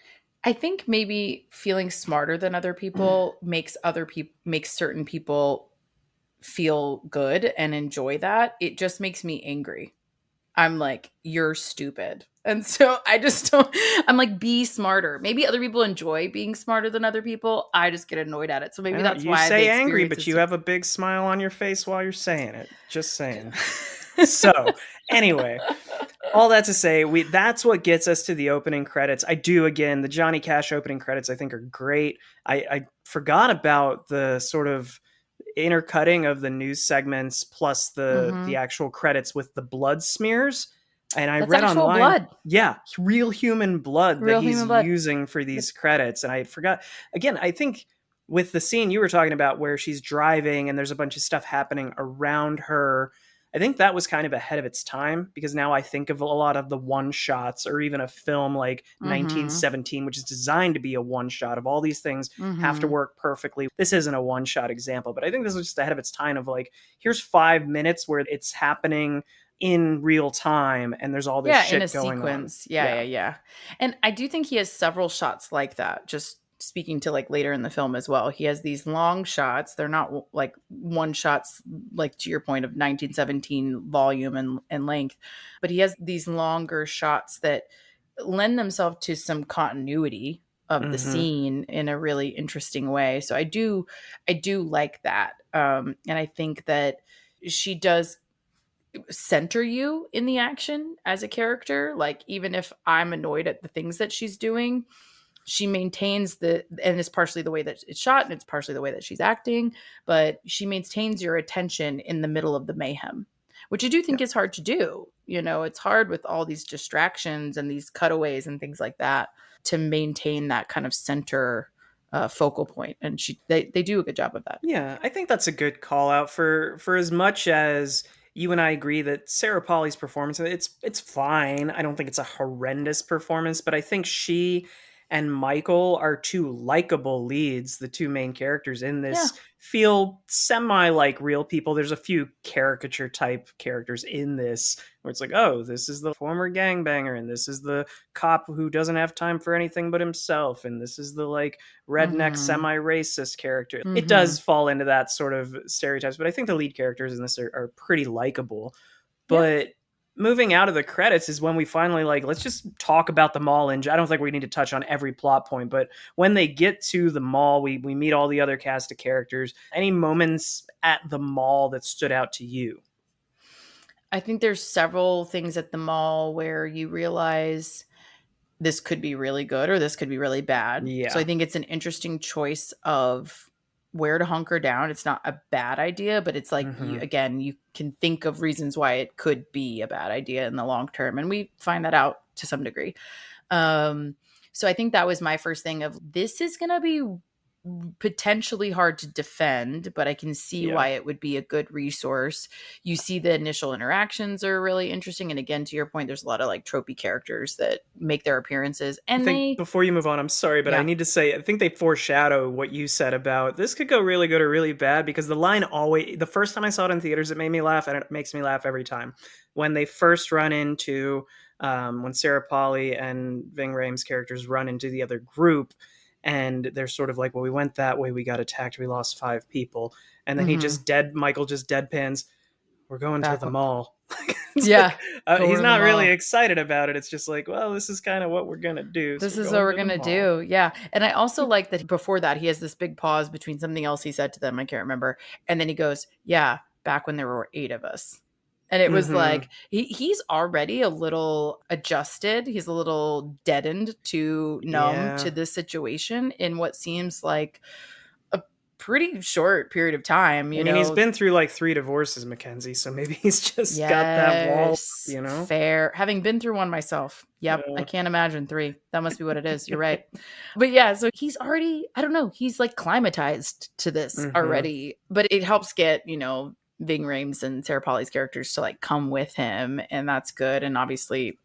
I think maybe feeling smarter than other people makes certain people feel good and enjoy that. It just makes me angry. I'm like, you're stupid. And so I just don't, I'm like, be smarter. Maybe other people enjoy being smarter than other people. I just get annoyed at it. So I maybe don't know, that's you why the say angry, experience but is you have a big smile on your face while you're saying it. Just saying. So, anyway, all that to say, we that's what gets us to the opening credits. I do again, the Johnny Cash opening credits I think are great. I forgot about the sort of intercutting of the news segments plus the hmm actual credits with the blood smears. And I That's read actual online, blood, yeah, real human blood that real he's human blood. using for Yep. these credits. And I forgot again, I think with the scene you were talking about where she's driving and there's a bunch of stuff happening around her, I think that was kind of ahead of its time because now I think of a lot of the one shots or even a film like hmm 1917, which is designed to be a one shot of all these things have to hmm work perfectly. This isn't a one shot example, but I think this was just ahead of its time of like, here's 5 minutes where it's happening in real time and there's all this Yeah, in a shit going on. sequence. Yeah, Yeah. yeah, yeah. And I do think he has several shots like that. Just speaking to like later in the film as well. He has these long shots. They're not like one shots, like to your point of 1917 volume and length, but he has these longer shots that lend themselves to some continuity of the Mm-hmm. scene in a really interesting way. So I do like that. And I think that she does center you in the action as a character. Like, even if I'm annoyed at the things that she's doing, she maintains and it's partially the way that it's shot and it's partially the way that she's acting, but she maintains your attention in the middle of the mayhem, which I do Yeah. think is hard to do. It's hard with all these distractions and these cutaways and things like that to maintain that kind of center focal point. And they do a good job of that. Yeah, I think that's a good call out for as much as you and I agree that Sarah Polly's performance it's fine. I don't think it's a horrendous performance, but I think she and Michael are two likable leads. The two main characters in Yeah. this feel semi like real people. There's a few caricature type characters in this where it's like, oh, this is the former gangbanger, and this is the cop who doesn't have time for anything but himself, and this is the like redneck hmm semi-racist character. It hmm does fall into that sort of stereotypes, but I think the lead characters in this are pretty likable. Yeah. But moving out of the credits is when we finally like, let's just talk about the mall. And I don't think we need to touch on every plot point, but when they get to the mall, we meet all the other cast of characters. Any moments at the mall that stood out to you? I think there's several things at the mall where you realize this could be really good or this could be really bad. So I Yeah. think it's an interesting choice of where to hunker down. It's not a bad idea, but it's like Mm-hmm. you can think of reasons why it could be a bad idea in the long term, and we find that out to some degree. Um, so I think that was my first thing of this is going to be potentially hard to defend, but I can see Yeah. why it would be a good resource. You see the initial interactions are really interesting. And again, to your point, there's a lot of like tropey characters that make their appearances I and think they, before you move on, I'm sorry, but I yeah, need to say, I think they foreshadow what you said about this could go really good or really bad because the line always, the first time I saw it in theaters, it made me laugh and it makes me laugh every time. When they first run into, when Sarah Polly and Ving Rhames characters run into the other group and they're sort of like, well, we went that way, we got attacked, we lost 5 people. And then mm-hmm, Michael just deadpans, we're going to back. the mall. It's Yeah, like go he's to the not really mall. excited about it. It's just like, well, this is kind of what we're gonna do. So This we're is what going we're to the gonna mall. do. Yeah. And I also like that before that he has this big pause between something else he said to them. I can't remember. And then he goes, yeah, back when there were 8 of us. And it was Mm-hmm. like he's already a little adjusted. He's a little deadened to numb to Yeah. this situation in what seems like a pretty short period of time, I mean, he's been through like 3 divorces, Mackenzie. So maybe he's just got that wall up, Yes, you know. fair. Having been through one myself. Yep, I Uh, can't imagine 3. That must be what it is. You're right. But yeah, so he's already, I don't know, he's like climatized to this mm-hmm. already. But it helps get, Ving Rhames and Sarah Polly's characters to like come with him, and that's good. And obviously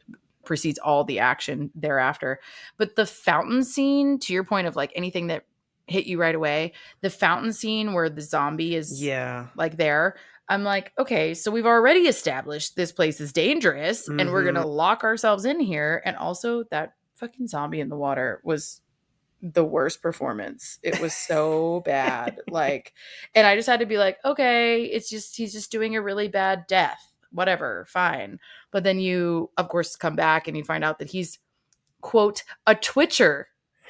precedes all the action thereafter. But the fountain scene, to your point of like anything that hit you right away, the fountain scene where the zombie is Yeah. like there, I'm like, okay, so we've already established this place is dangerous and we're going Mm-hmm. to lock ourselves in here. And also, that fucking zombie in the water was the worst performance. It was so bad. Like, and I just had to be like, okay, it's just, he's just doing a really bad death. whatever, fine. But then you, of course, come back and you find out that he's, quote, a twitcher,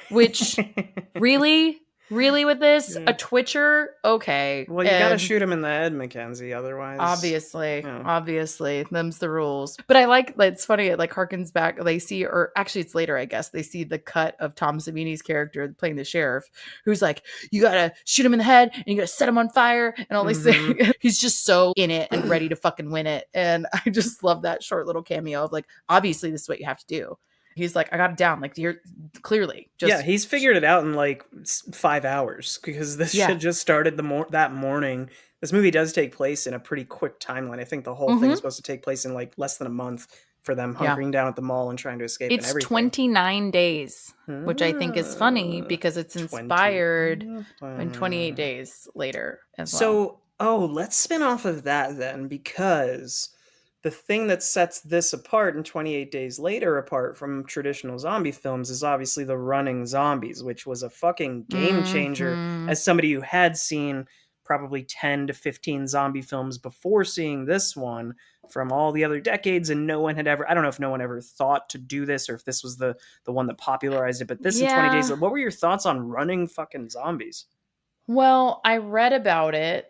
which really, really with this, Yeah. a twitcher, okay. Well, you gotta And shoot him in the head, Mackenzie. Otherwise, obviously, yeah. obviously, them's the rules. But I like, it's funny, it like harkens back. They see, or actually, it's later, I guess. They see the cut of Tom Savini's character playing the sheriff, who's like, "You gotta shoot him in the head, and you gotta set him on fire," and all these Mhm. things. He's just so in it and ready to fucking win it. And I just love that short little cameo of like, obviously, this is what you have to do. He's like, "I got it down." Like, you're clearly Yeah, just, he's figured it out in like 5 hours because this yeah. shit just started that morning. This movie does take place in a pretty quick timeline. I think the whole thing is Mm-hmm. supposed to take place in like less than a month for them Yeah. hunkering down at the mall and trying to escape and It's everything. 29 days, which I think is funny Uh, because it's 20. inspired in 28 days later as well. So, oh, let's spin off of that then, because the thing that sets this apart and 28 Days Later apart from traditional zombie films is obviously the running zombies, which was a fucking game changer Mm-hmm. as somebody who had seen probably 10 to 15 zombie films before seeing this one from all the other decades, and no one had ever, I don't know if no one ever thought to do this or if this was the one that popularized it, but this in 20 days, Yeah. what were your thoughts on running fucking zombies? Well, I read about it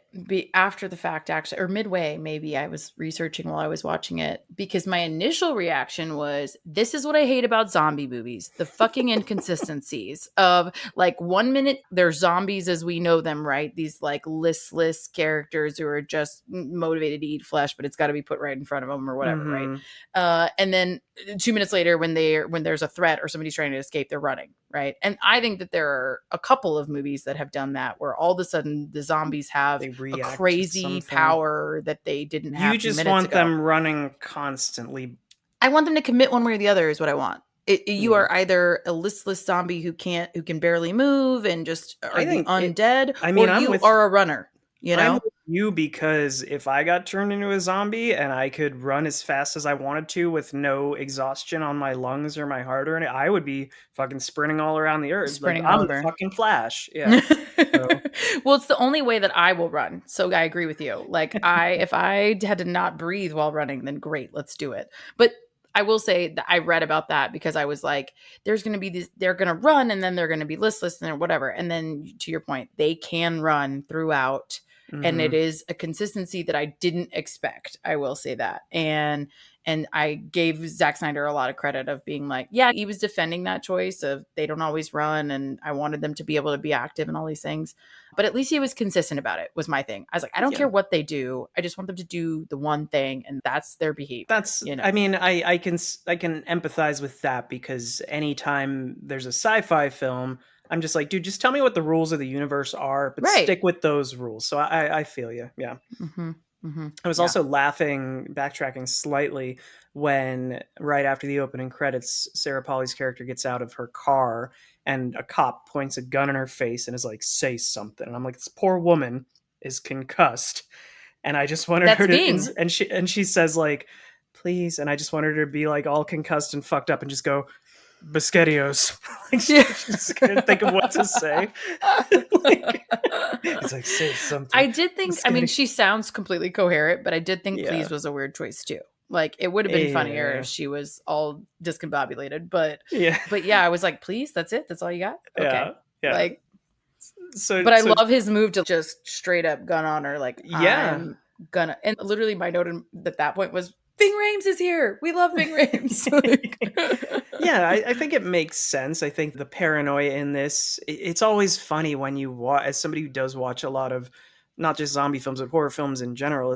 after the fact, actually, or midway, maybe. I was researching while I was watching it because my initial reaction was, this is what I hate about zombie movies, the fucking inconsistencies of like 1 minute they're zombies as we know them, right? These like listless characters who are just motivated to eat flesh, but it's got to be put right in front of them or whatever, right? Mm-hmm. And then 2 minutes later, when there's a threat or somebody's trying to escape, they're running, right? And I think that there are a couple of movies that have done that, where all of a sudden the zombies have They a react to crazy something. power that they didn't have You a few just minutes want ago. them running constantly. I want them to commit one way or the other is what I want. You Yeah. are either a listless zombie who can barely move and just are I the think undead, I mean, or you are a runner, you I'm know? with you because if I got turned into a zombie and I could run as fast as I wanted to with no exhaustion on my lungs or my heart or anything, I would be fucking sprinting all around the earth. Like Sprinting all I'm the over. fucking Flash. Yeah. So Well, it's the only way that I will run. So I agree with you. Like if I had to not breathe while running, then great, let's do it. But I will say that I read about that because I was like, there's going to be these, they're going to run and then they're going to be listless and whatever. And then to your point, they can run throughout. And it mhm. is a consistency that I didn't expect. I will say that. And I gave Zack Snyder a lot of credit of being like, yeah, he was defending that choice of they don't always run. And I wanted them to be able to be active and all these things. But at least he was consistent about it, was my thing. I was like, I don't Yeah. care what they do. I just want them to do the one thing. And that's their behavior. That's You know? I mean, I can empathize with that because anytime there's a sci-fi film, I'm just like, dude, just tell me what the rules of the universe are, but Right. stick with those rules. So I feel you. Yeah. Mm-hmm. Mm-hmm. I was Yeah. also laughing, backtracking slightly, when right after the opening credits, Sarah Polly's character gets out of her car and a cop points a gun in her face and is like, "Say something." And I'm like, "This poor woman is concussed," and I just wanted That's her to, Bing. and she says like, "Please," and I just wanted her to be like all concussed and fucked up and just go, "Biscottios." Like she Yeah. just couldn't think of what to say. Like, he's like, "Say something." I did think, I mean, Biscotti. she sounds completely coherent, but I did think Yeah. Please was a weird choice too. Like it would have been funnier Yeah. if she was all discombobulated, Yeah. but yeah, I was like, please, that's it? That's all you got? Okay. Yeah. Yeah. Like, So but I so love his move to just straight up gun on her, like, yeah. I'm gonna, and literally my note at that point was, Ving Rhames is here. We love Ving Rhames. Like, Yeah, I think it makes sense. I think the paranoia in this, it's always funny when you watch, as somebody who does watch a lot of not just zombie films, but horror films in general,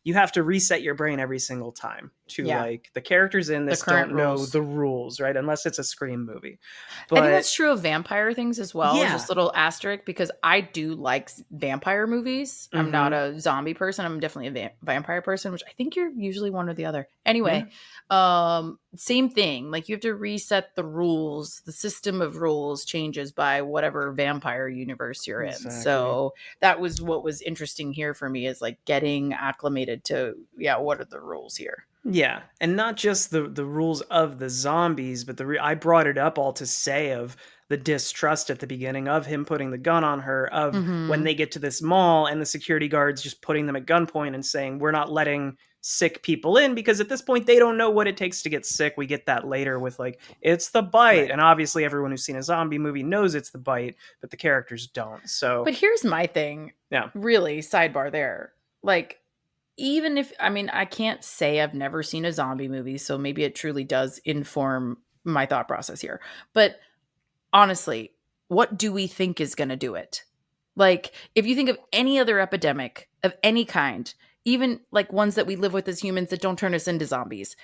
you have to reset your brain every single time to yeah, like, the characters in the this current don't know rules. the rules, right? Unless it's a Scream movie. I think But that's true of vampire things as well. yeah. Just little asterisk because I do like vampire movies. I'm not a zombie person. I'm definitely a vampire person, which I think you're usually one or the other. Anyway, same thing. Like you have to reset the rules. The system of rules changes by whatever vampire universe you're in. Exactly. So that was what was interesting here for me, is like getting acclimated to, what are the rules here? Yeah, and not just the rules of the zombies, but I brought it up all to say of the distrust at the beginning of him putting the gun on her, of when Mm-hmm. they get to this mall and the security guards just putting them at gunpoint and saying, "We're not letting sick people in, because at this point they don't know what it takes to get sick. We get that later with like, it's the bite. Right. And obviously everyone who's seen a zombie movie knows it's the bite, but the characters don't. So But here's my thing. yeah. Really, sidebar there. Like, even if, I mean, I can't say I've never seen a zombie movie, so maybe it truly does inform my thought process here. But honestly, what do we think is going to do it? Like, if you think of any other epidemic of any kind, even like ones that we live with as humans that don't turn us into zombies,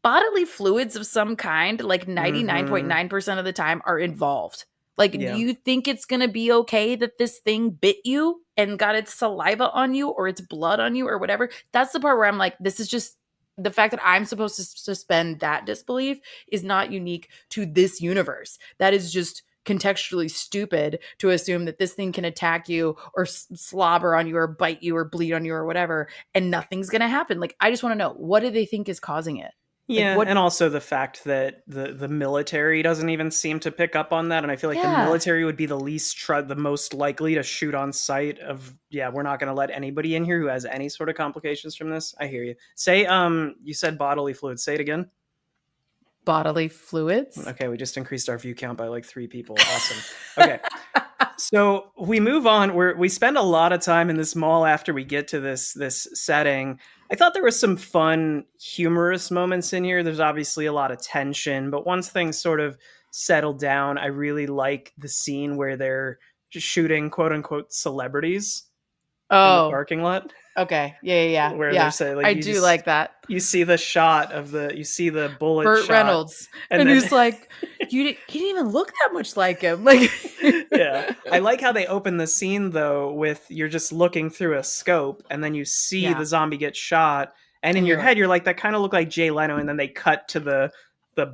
bodily fluids of some kind, like 99.9% of the time, are involved. Like, do Yeah. you think it's going to be okay that this thing bit you and got its saliva on you or its blood on you or whatever? That's the part where I'm like, this is just the fact that I'm supposed to suspend that disbelief is not unique to this universe. That is just contextually stupid to assume that this thing can attack you or slobber on you or bite you or bleed on you or whatever, and nothing's going to happen. Like, I just want to know, what do they think is causing it? Like, Yeah, what? and also the fact that the military doesn't even seem to pick up on that, and I feel like the Yeah. military would be the most likely to shoot on sight of, yeah, we're not going to let anybody in here who has any sort of complications from this. I hear you. Say, you said bodily fluids. Say it again. Bodily fluids? Okay, we just increased our view count by like 3 people. Awesome. Okay. So we move on. We spend a lot of time in this mall after we get to this setting. I thought there was some fun, humorous moments in here. There's obviously a lot of tension, but once things sort of settle down, I really like the scene where they're just shooting quote unquote celebrities in the Oh, parking lot. okay. Yeah. Where they're Yeah. saying like I do like that. you see the shot of you see the bullet Burt shot, Reynolds. and And then he's like, he didn't even look that much like him. Like, yeah. I like how they open the scene though with you're just looking through a scope and then you see the zombie get shot, and in And your you're head you're like, that kind of looked like Jay Leno, and then they cut to the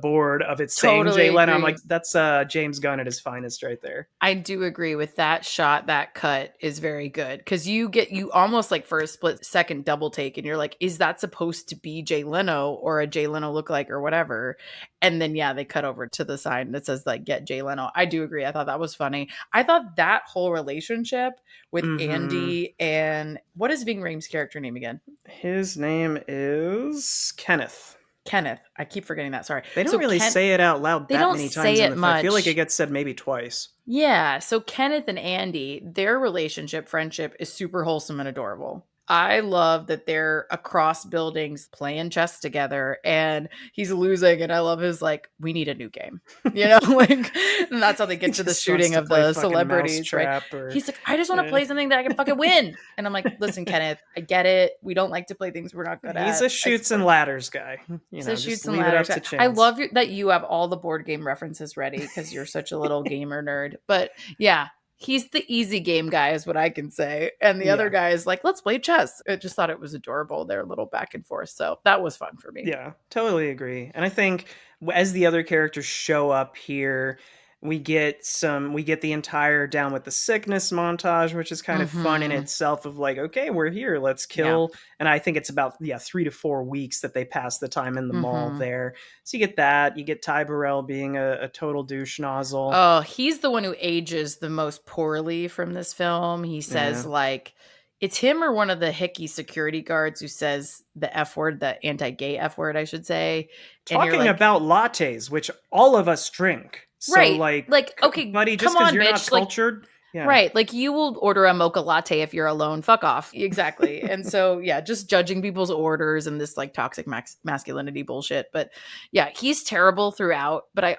board of it saying Totally Jay Leno. I'm agree. like, that's James Gunn at his finest right there. I do agree with that shot. That cut is very good because you almost like for a split second double take and you're like, is that supposed to be Jay Leno or a Jay Leno lookalike or whatever? And then, yeah, they cut over to the sign that says like, get Jay Leno. I do agree. I thought that was funny. I thought that whole relationship with Andy and what is Ving Rhames' character name again? His name is Kenneth. Kenneth. I keep forgetting that. Sorry. They don't really say it out loud that many times. I feel like it gets said maybe twice. Yeah. So Kenneth and Andy, their relationship, friendship is super wholesome and adorable. I love that they're across buildings playing chess together and he's losing. And I love his like, we need a new game, like, and that's how they get to the shooting of the celebrities, right? He's like, I just want to play something that I can fucking win. And I'm like, listen, Kenneth, I get it. We don't like to play things we're not good at. He's a shoots and ladders guy. He's a shoots and ladders guy. I love that you have all the board game references ready because you're such a little gamer nerd. But yeah, he's the easy game guy is what I can say. And the other guy is like, let's play chess. I just thought it was adorable. Their little back and forth. So that was fun for me. Yeah, totally agree. And I think as the other characters show up here, we get the entire down with the sickness montage, which is kind of fun in itself of like, okay, we're here, let's kill. And I think it's about 3 to 4 weeks that they pass the time in the mall there. So you get that. You get Ty Burrell being a total douche nozzle. Oh, he's the one who ages the most poorly from this film. He says like, it's him or one of the hickey security guards who says the F word, the anti-gay F word, I should say. Talking about lattes, which all of us drink. So right. Like, okay, buddy, just because you're not cultured. Like, right. Like you will order a mocha latte if you're alone. Fuck off. Exactly. And so, yeah, just judging people's orders and this like toxic masculinity bullshit. But yeah, he's terrible throughout. But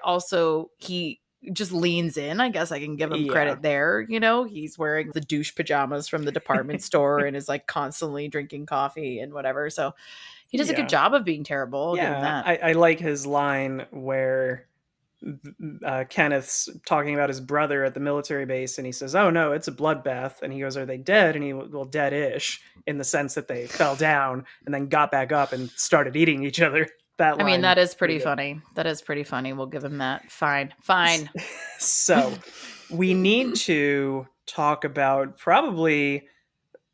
he just leans in. I guess I can give him credit there. He's wearing the douche pajamas from the department store and is like constantly drinking coffee and whatever. So he does a good job of being terrible. I'll give him that. I like his line where Kenneth's talking about his brother at the military base and he says, oh no, it's a bloodbath. And he goes, are they dead? And he, well, dead-ish in the sense that they fell down and then got back up and started eating each other. That is pretty funny. That is pretty funny. We'll give him that. Fine. So we need to talk about probably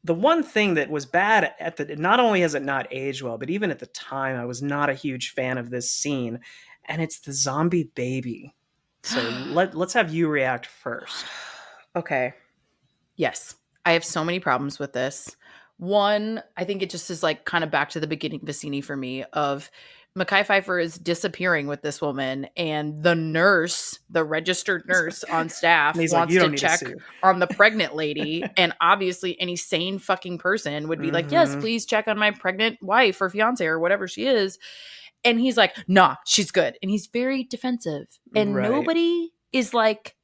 the one thing that was bad not only has it not aged well, but even at the time, I was not a huge fan of this scene. And it's the zombie baby. So let's have you react first. Okay. Yes. I have so many problems with this. One, I think it just is like kind of back to the beginning Vicini for me of Mekhi Phifer is disappearing with this woman, and the nurse, the registered nurse on And staff, he's like, wants you to don't need to see check her. on the pregnant lady. And obviously, any sane fucking person would be like, yes, Mm-hmm. please check on my pregnant wife or fiance or whatever she is. And he's like, nah, she's good. And he's very defensive. And Right. nobody is like,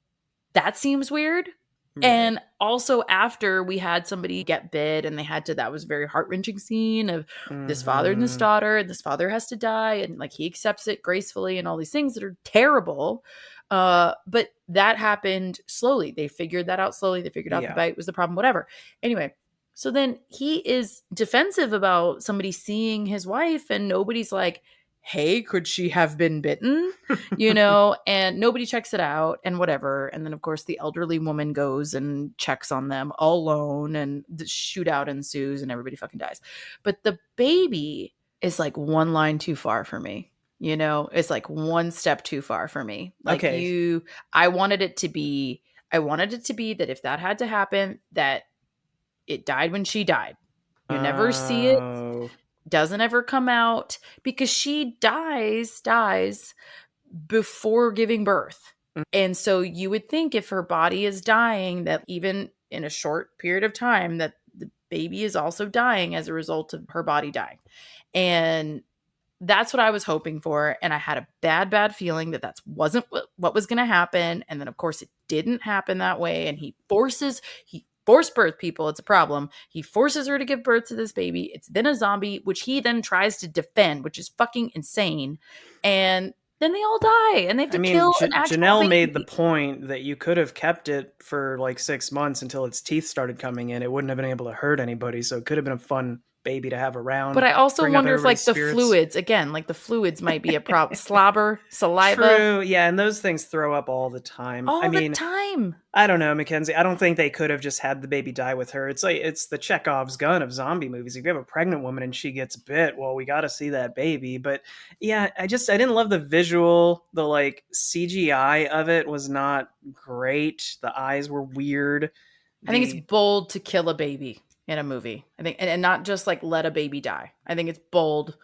that seems weird. Right. And also after we had somebody get bit and they had to, that was a very heart-wrenching scene of this father and this Mm-hmm. daughter, and this father has to die and like he accepts it gracefully and all these things that are terrible. But that happened slowly. They figured that out slowly. They figured out the Yeah. bite was the problem, whatever. Anyway, so then he is defensive about somebody seeing his wife and nobody's like, hey, could she have been bitten? And nobody checks it out and whatever. And then, of course, the elderly woman goes and checks on them all alone, and the shootout ensues and everybody fucking dies. But the baby is like one line too far for me. It's like one step too far for me. Like Okay. I wanted it to be, that if that had to happen, that it died when she died. You never see it, Oh. doesn't ever come out because she dies before giving birth. And so you would think if her body is dying, that even in a short period of time, that the baby is also dying as a result of her body dying. And that's what I was hoping for. And I had a bad feeling that wasn't what was going to happen. And then, of course, it didn't happen that way. And he forced birth, people. It's a problem. He forces her to give birth to this baby. It's then a zombie, which he then tries to defend, which is fucking insane. And then they all die and they have I to mean, kill an actual Janelle made the baby. point that you could have kept it for like 6 months until its teeth started coming in. It wouldn't have been able to hurt anybody, so it could have been a fun baby to have But around, I also bring up wonder if everybody's like the spirits. fluids, again, like the fluids might be a problem. Slobber, saliva, True, yeah, and those things throw up all the time. I all the mean, time. I don't know, Mackenzie. I don't think they could have just had the baby die with her. It's like it's the Chekhov's gun of zombie movies. If you have a pregnant woman and she gets bit, well, we got to see that baby. But yeah, I didn't love the visual. The like CGI of it was not great. The eyes were weird. I think it's The bold to kill a baby in a movie. I think, and not just like let a baby die. I think it's bold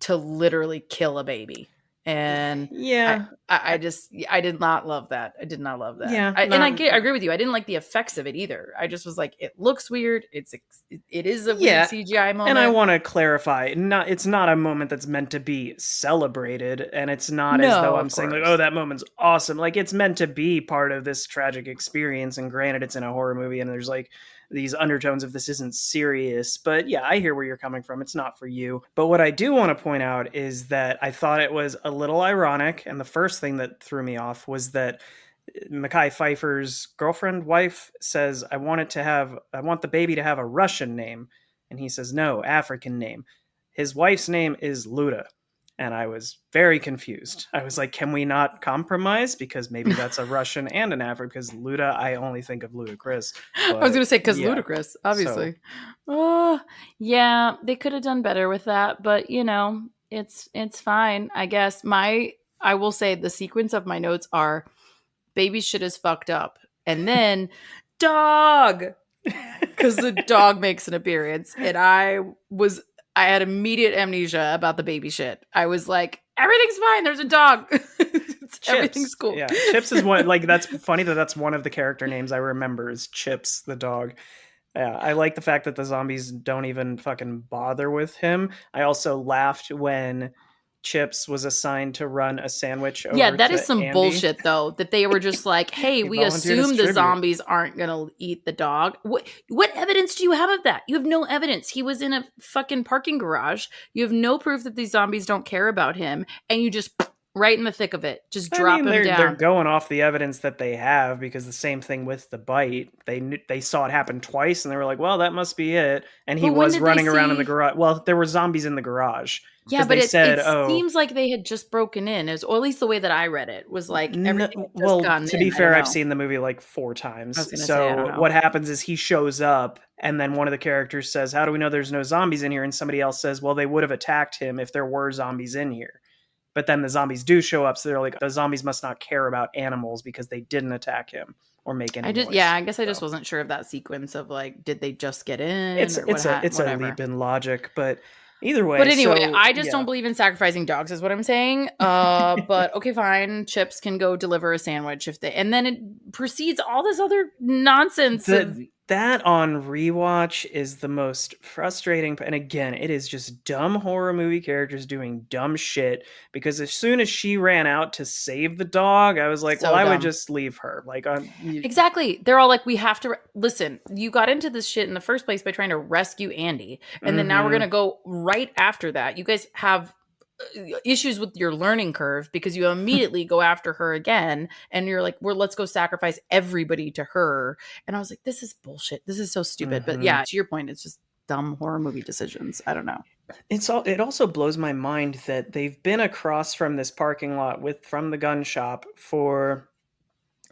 to literally kill a baby. And I, yeah, I did not love that. I did not love that. yeah, I agree with you. I didn't like the effects of it either. I just was like, it looks weird. It is a weird yeah. CGI And I moment. want to clarify, it's not a moment that's meant to be celebrated, and it's not as though No, I'm of saying like, oh, course. that moment's awesome. Like it's meant to be part of this tragic experience, and granted, it's in a horror movie, and there's like these undertones of this isn't serious. But yeah, I hear where you're coming from. It's not for you. But what I do want to point out is that I thought it was a little ironic, and the first thing that threw me off was that Mekhi Phifer's girlfriend, wife says, I want the baby to have a Russian name. And he says, no, African name. His wife's name is Luda. And I was very confused. I was like, can we not compromise? Because maybe that's a Russian and an African. Because Luda, I only think of Ludacris. I was But gonna say because yeah, ludicrous, so obviously. Oh, yeah, they could have done better with that, but it's fine, I guess. I will say the sequence of my notes are baby shit is fucked up, and then dog, because the dog makes an appearance, and I had immediate amnesia about the baby shit. I was like, everything's fine. There's a dog. Everything's Chips. cool. Yeah, Chips is one. Like that's funny that's one of the character names I remember is Chips the dog. Yeah, I like the fact that the zombies don't even fucking bother with him. I also laughed when Chips was assigned to run a sandwich Yeah, over that is to some Andy. bullshit though. That they were just like, "Hey, He we volunteered as assume the tribute. zombies aren't gonna eat the dog." What evidence do you have of that? You have no evidence. He was in a fucking parking garage. You have no proof that these zombies don't care about him, and you just right in the thick of it, just I drop mean, him they're down. going off the evidence that they have because the same thing with the bite. They saw it happen twice and they were like, "Well, that must be it." And he But when was did they running around in the see? garage. Well, there were zombies in the garage Yeah, because but they it said, "Oh, seems like they had just broken in, or at least the way that I read it was like everything had just well, gone to in. be I don't fair, I've know. seen the movie like four I times. was gonna say I don't So know. what happens is he shows up, and then one of the characters says, "How do we know there's no zombies in here?" And somebody else says, "Well, they would have attacked him if there were zombies in here." But then the zombies do show up, so they're like, the zombies must not care about animals because they didn't attack him or make any noise. I guess I just So wasn't sure of that sequence of like, did they just get in or it's a whatever. leap in logic, but either But way, anyway, so I just yeah. don't believe in sacrificing dogs, is what I'm saying. But okay, fine. Chips can go deliver a sandwich if they, and then it proceeds all this other nonsense of. That on rewatch is the most frustrating, and again, it is just dumb horror movie characters doing dumb shit, because as soon as she ran out to save the dog, I was like, well, So I would dumb. just leave her. Like, Exactly. They're all like, we have to listen. You got into this shit in the first place by trying to rescue Andy. And then now we're going to go right after that. You guys have issues with your learning curve because you immediately go after her again. And you're like, well, let's go sacrifice everybody to her. And I was like, this is bullshit. This is so stupid. But yeah, to your point, it's just dumb horror movie decisions. I don't know. It also blows my mind that they've been across from this parking lot from the gun shop for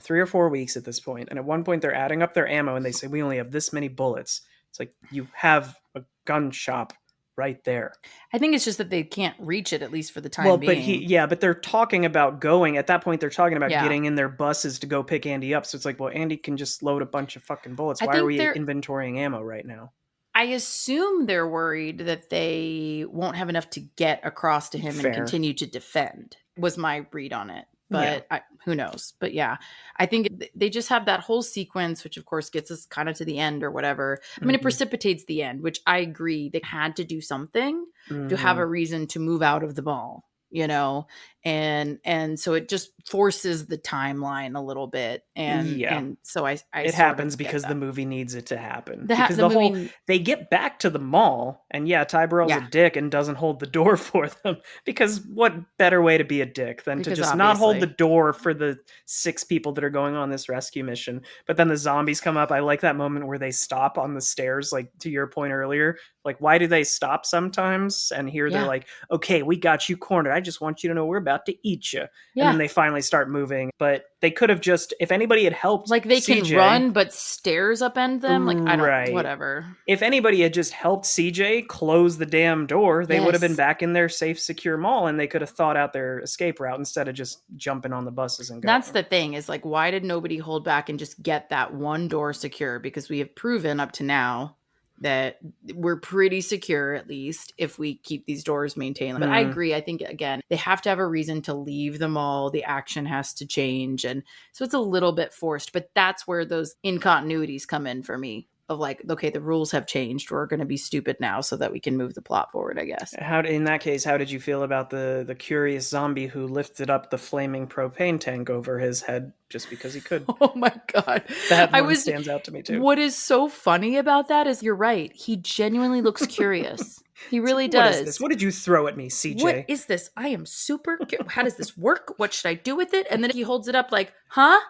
3 or 4 weeks at this point, and at one point they're adding up their ammo and they say, we only have this many bullets. It's like, you have a gun shop right there. I think it's just that they can't reach it, at least for the time being. But they're talking about going, at that point they're talking about getting in their buses to go pick Andy up. So it's like, well, Andy can just load a bunch of fucking bullets. Why are we inventorying ammo right now? I assume they're worried that they won't have enough to get across to him and continue to defend, was my read on it. But who knows? But yeah, I think they just have that whole sequence, which of course gets us kind of to the end or whatever. I mean, it precipitates the end, which I agree. They had to do something to have a reason to move out of the mall, you know? And so it just forces the timeline a little bit. And so I it happens because the movie needs it to happen. Because they get back to the mall, and Ty Burrell's a dick and doesn't hold the door for them. Because what better way to be a dick than to just not hold the door for the 6 people that are going on this rescue mission? But then the zombies come up. I like that moment where they stop on the stairs, like to your point earlier. Like, why do they stop sometimes? And here they're like, okay, we got you cornered. I just want you to know we're about to eat you. And then they finally start moving. But they could have just, if anybody had helped, like they CJ, can run but stairs upend them, like I don't whatever. If anybody had just helped CJ close the damn door, they would have been back in their safe, secure mall, and they could have thought out their escape route instead of just jumping on the buses and going. That's the thing, is like, why did nobody hold back and just get that one door secure? Because we have proven up to now that we're pretty secure, at least if we keep these doors maintained. But I agree. I think, again, they have to have a reason to leave the mall. The action has to change. And so it's a little bit forced, but that's where those incontinuities come in for me. Of like, okay, the rules have changed. We're going to be stupid now so that we can move the plot forward, I guess. In that case, how did you feel about the curious zombie who lifted up the flaming propane tank over his head just because he could? Oh my God. That one stands out to me too. What is so funny about that is, you're right. He genuinely looks curious. He really does. What is this? What did you throw at me, CJ? What is this? I am super how does this work? What should I do with it? And then he holds it up like, huh?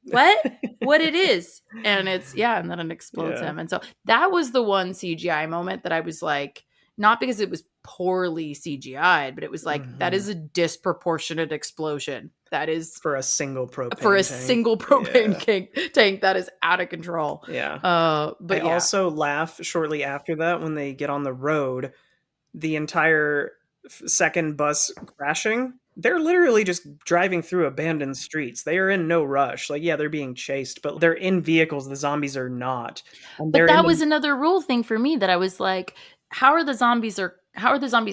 What it is? And it's and then it explodes him. And so that was the one CGI moment that I was like, not because it was poorly CGI'd, but it was like, that is a disproportionate explosion. That is for a single propane tank that is out of control. But I also laugh shortly after that when they get on the road, the entire second bus crashing. They're literally just driving through abandoned streets. They are in no rush. Like, they're being chased, but they're in vehicles. The zombies are not. But that was another rule thing for me, that I was like, how are the zombies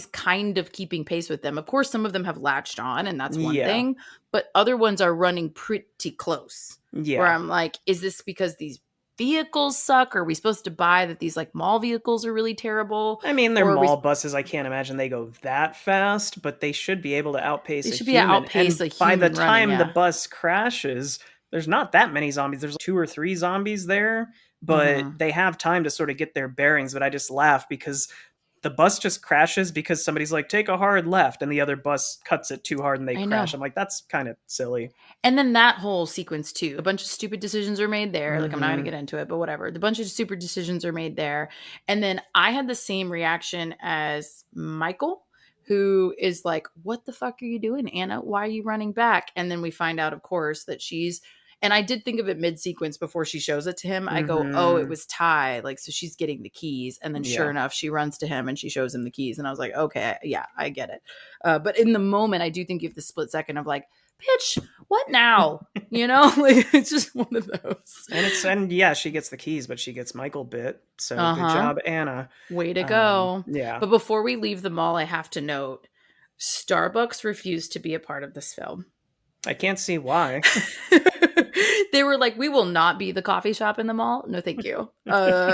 kind of keeping pace with them? Of course, some of them have latched on, and that's one thing, but other ones are running pretty close. Where I'm like, is this because these vehicles suck? Are we supposed to buy that these like mall vehicles are really terrible? I mean, they're mall buses. I can't imagine they go that fast, but they should be able to outpace a human. By the time the bus crashes, there's not that many zombies. There's 2 or 3 zombies there, but they have time to sort of get their bearings. But I just laugh because the bus just crashes because somebody's like, take a hard left, and the other bus cuts it too hard and they crash. I'm like, that's kind of silly. And then that whole sequence too, a bunch of stupid decisions are made there. Like, I'm not going to get into it, but whatever. The bunch of stupid decisions are made there. And then I had the same reaction as Michael, who is like, what the fuck are you doing, Anna? Why are you running back? And then we find out, of course, that she's And I did think of it mid-sequence before she shows it to him. I go, oh, it Mm-hmm. was Ty. Like, so she's getting the keys. And then sure Yeah. enough, she runs to him and she shows him the keys. And I was like, okay, yeah, I get it. But in the moment, I do think you have the split second of like, bitch, what now? You know, like it's just one of those. And yeah, she gets the keys, but she gets Michael bit. So Uh good huh. job, Anna. Way to go. Yeah. But before we leave the mall, I have to note Starbucks refused to be a part of this film. I can't see why. They were like, we will not be the coffee shop in the mall. No, thank you.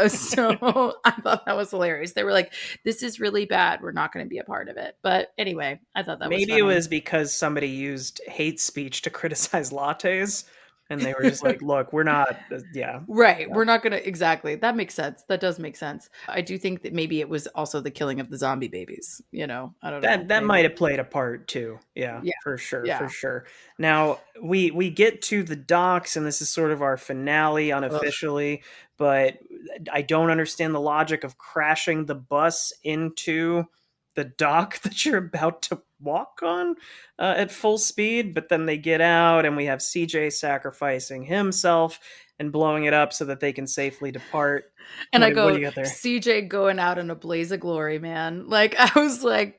So I thought that was hilarious. They were like, this is really bad. We're not going to be a part of it. But anyway, I thought that was Maybe it funny. was because somebody used hate speech to criticize lattes, and they were just like, "Look, we're not." Yeah, Right. yeah. We're not going to exactly. That makes sense. That does make sense. I do think that maybe it was also the killing of the zombie babies. You know, I don't know. That might Maybe. have played a part too. Yeah, Yeah. for sure, for Yeah. sure. Now we get to the docks, and this is sort of our finale Ugh. unofficially. But I don't understand the logic of crashing the bus into the dock that you're about to walk on at full speed. But then they get out, and we have CJ sacrificing himself and blowing it up so that they can safely depart. And I What do go, you got there? CJ going out in a blaze of glory, man. Like I was like,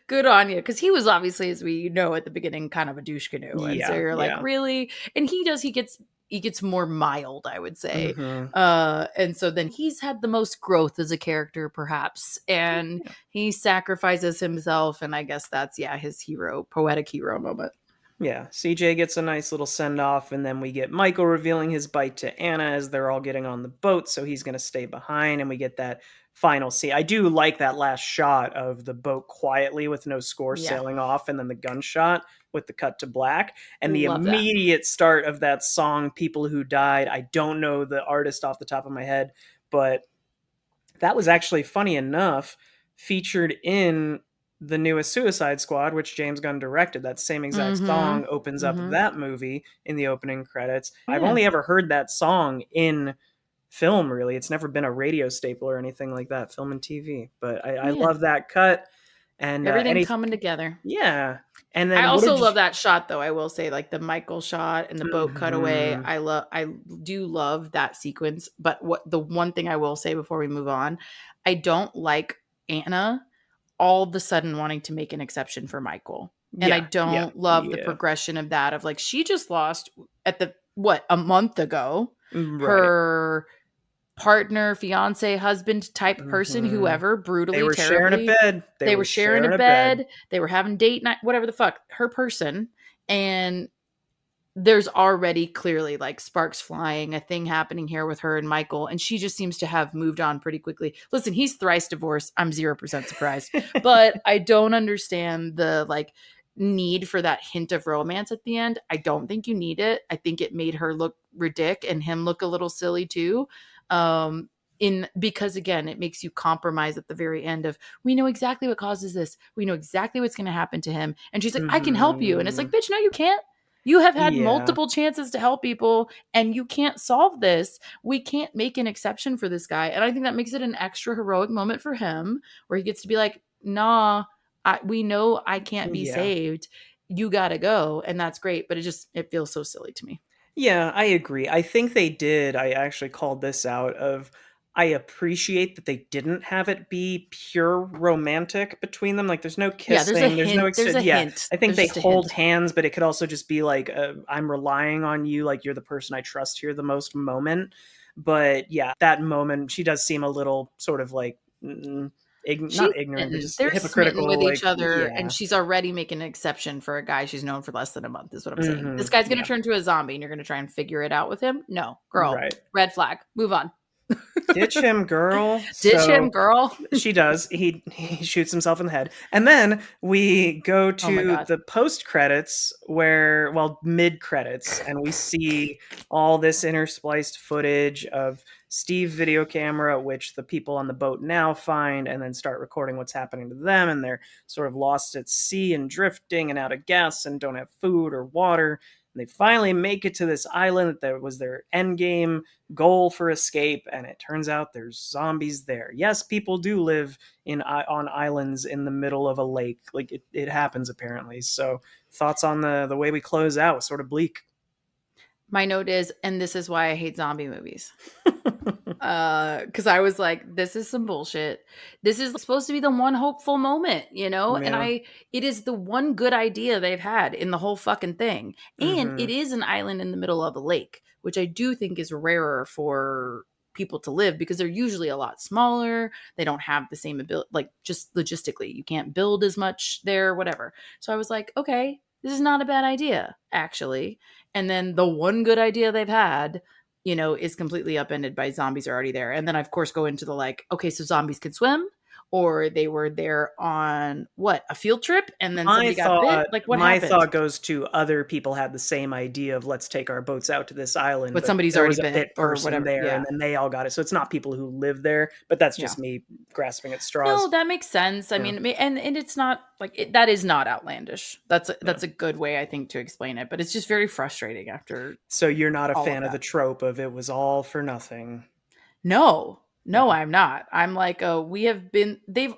good on you. Because he was obviously, as we know at the beginning, kind of a douche canoe. And so Yeah, you're like, yeah. really? And he gets more mild, I would say. Hmm. And so then he's had the most growth as a character, perhaps. And he sacrifices himself. And I guess that's his poetic hero moment. Yeah, CJ gets a nice little send off, and then we get Michael revealing his bite to Anna as they're all getting on the boat, so he's going to stay behind, and we get that final scene. I do like that last shot of the boat quietly with no score Yeah. sailing off, and then the gunshot with the cut to black, and the Love that. immediate start of that song, People Who Died. I don't know the artist off the top of my head, but that was actually funny enough featured in the newest Suicide Squad, which James Gunn directed. That same exact Mm-hmm. song opens up Mm-hmm. that movie in the opening credits. Oh, I've yeah. only ever heard that song in film, really. It's never been a radio staple or anything like that, film and TV. But I Yeah. love that cut. And Everything coming together. yeah. And I then what also did you? love that shot though. I will say like the Michael shot and the boat cutaway. Mhm. I do love that sequence, but what the one thing I will say before we move on, I don't like Anna all of a sudden wanting to make an exception for Michael. And I Yeah, yeah, don't love the yeah. progression of that of like she just lost at the a month ago Right. her partner, fiance, husband type person, Mhm. whoever, They brutally, were sharing a terribly. bed. They They were were sharing a sharing a bed. bed. They were having date night, whatever the fuck, her person. And there's already clearly like sparks flying, a thing happening here with her and Michael. And she just seems to have moved on pretty quickly. Listen, he's thrice divorced. I'm 0% surprised. But I don't understand the like need for that hint of romance at the end. I don't think you need it. I think it made her look ridiculous and him look a little silly too. In because again, it makes you compromise at the very end of we know exactly what causes this. We know exactly what's going to happen to him. And she's like, I can help you. And it's like, Mhm. bitch, no, you can't. You have had Yeah. multiple chances to help people and you can't solve this. We can't make an exception for this guy. And I think that makes it an extra heroic moment for him where he gets to be like, nah, we know I can't be Yeah. saved. You got to go. And that's great. But it feels so silly to me. Yeah, I agree. I think they did. I actually called this out of I appreciate that they didn't have it be pure romantic between them. Like there's no Yeah, there's a kissing, there's no hint. There's a yeah. hint. I think There's they just a hold hint. hands, but it could also just be like I'm relying on you, like you're the person I trust here the most moment. But yeah, that moment she does seem a little sort of like She's not ignorant, but smitten. just They're smitten hypocritical. with each Like other, and yeah, she's already making an exception for a guy she's known for less than a month, is what I'm saying. This guy's going to yeah, turn to a zombie, and you're going to try and figure it out with him? No, girl. right. Red flag. Move on. Ditch him, girl. Ditch him, So girl. she does. He shoots himself in the head. And then we go Oh my to god. the post credits where mid credits and we see all this interspliced footage of Steve video camera which the people on the boat now find and then start recording what's happening to them and they're sort of lost at sea and drifting and out of gas and don't have food or water. And they finally make it to this island that was their end game goal for escape, and it turns out there's zombies there. Yes, people do live on islands in the middle of a lake. Like it happens apparently. So thoughts on the way we close out? Sort of bleak. My note is, and this is why I hate zombie movies. Because I was like, this is some bullshit. This is supposed to be the one hopeful moment, you know? And Yeah. it is the one good idea they've had in the whole fucking thing. And Mm-hmm. it is an island in the middle of a lake, which I do think is rarer for people to live because they're usually a lot smaller. They don't have the same ability, like just logistically, you can't build as much there, whatever. So I was like, okay, this is not a bad idea, actually. And then the one good idea they've had, you know, is completely upended by zombies are already there. And then I, of course, go into the like, okay, so zombies can swim, or they were there on what, a field trip, and then My somebody got bit. thought Like, what my happened? thought goes to other people had the same idea of let's take our boats out to this island, But but somebody's there already was a bit bit or person whatever. there and Yeah. then they all got it. So it's not people who live there, but that's Yeah. just me grasping at No, straws. that makes sense. I Yeah. mean, and it's not like that is not outlandish. Yeah. That's a good way I think to explain it, but it's just very frustrating after So you're not a all of fan of the that. trope of it was all for nothing. No, no, Yeah. I'm not. I'm like, they've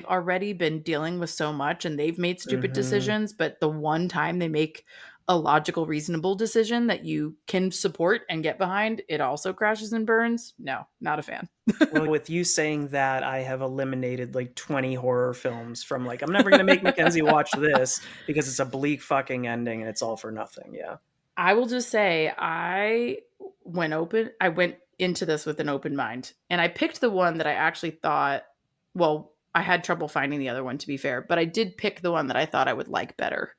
already been dealing with so much and they've made stupid Mhm. decisions, but the one time they make a logical, reasonable decision that you can support and get behind, it also crashes and burns. No, not a fan. Well, with you saying that, I have eliminated like 20 horror films from like I'm never going to make Mackenzie watch this because it's a bleak fucking ending and it's all for nothing. Yeah. I will just say I went into this with an open mind and I picked the one that I actually thought, well, I had trouble finding the other one to be fair, but I did pick the one that I thought I would like better.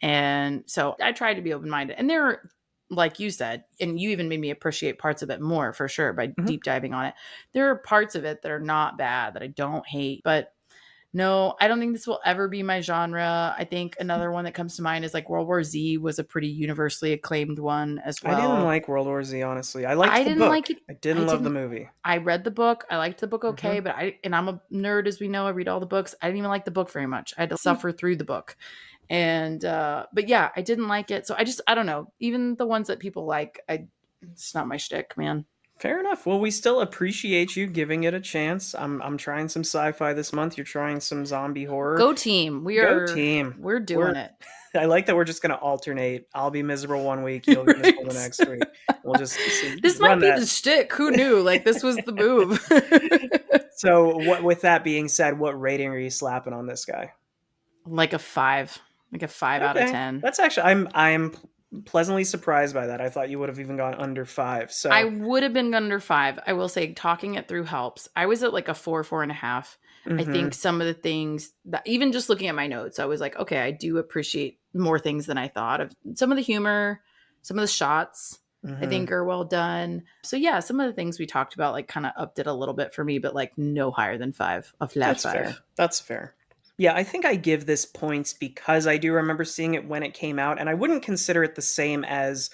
And so I tried to be open minded. And there are, like you said, and you even made me appreciate parts of it more for sure by Mhm. deep diving on it. There are parts of it that are not bad that I don't hate, but no, I don't think this will ever be my genre. I think another one that comes to mind is like World War Z was a pretty universally acclaimed one as I didn't well. like World War Z, honestly. I liked I the didn't book. like it. I I didn't love the didn't. movie. I read the book. I liked the book okay, Mhm. but I'm a nerd as we know. I read all the books. I didn't even like the book very much. I had to suffer through the book. And but yeah, I didn't like it. So I don't know. Even the ones that people like, it's not my shtick, man. Fair enough. Well, we still appreciate you giving it a chance. I'm trying some sci-fi this month. You're trying some zombie horror. Go team. Go team. We're We're doing it. I like that we're just going to alternate. I'll be miserable one week, you'll be miserable the next week. We'll just This might run be that. the shtick. Who knew? Like this was the move. So, what with that being said, what rating are you slapping on this guy? Like a 5. Like a 5 out of Okay. 10. That's actually I'm pleasantly surprised by that. I thought you would have even gone under 5. I So, would have been under 5. I will say talking it through helps. I was at like a 4, 4.5. I think mhm. some of the things that even just looking at my notes, I was like, okay, I do appreciate more things than I thought of. Some of the humor, some of the shots, I think Mhm. are well done. So yeah, some of the things we talked about like kind of upped it a little bit for me, but like no higher than 5, a flat That's fair. 5. That's fair. Yeah, I think I give this points because I do remember seeing it when it came out, and I wouldn't consider it the same as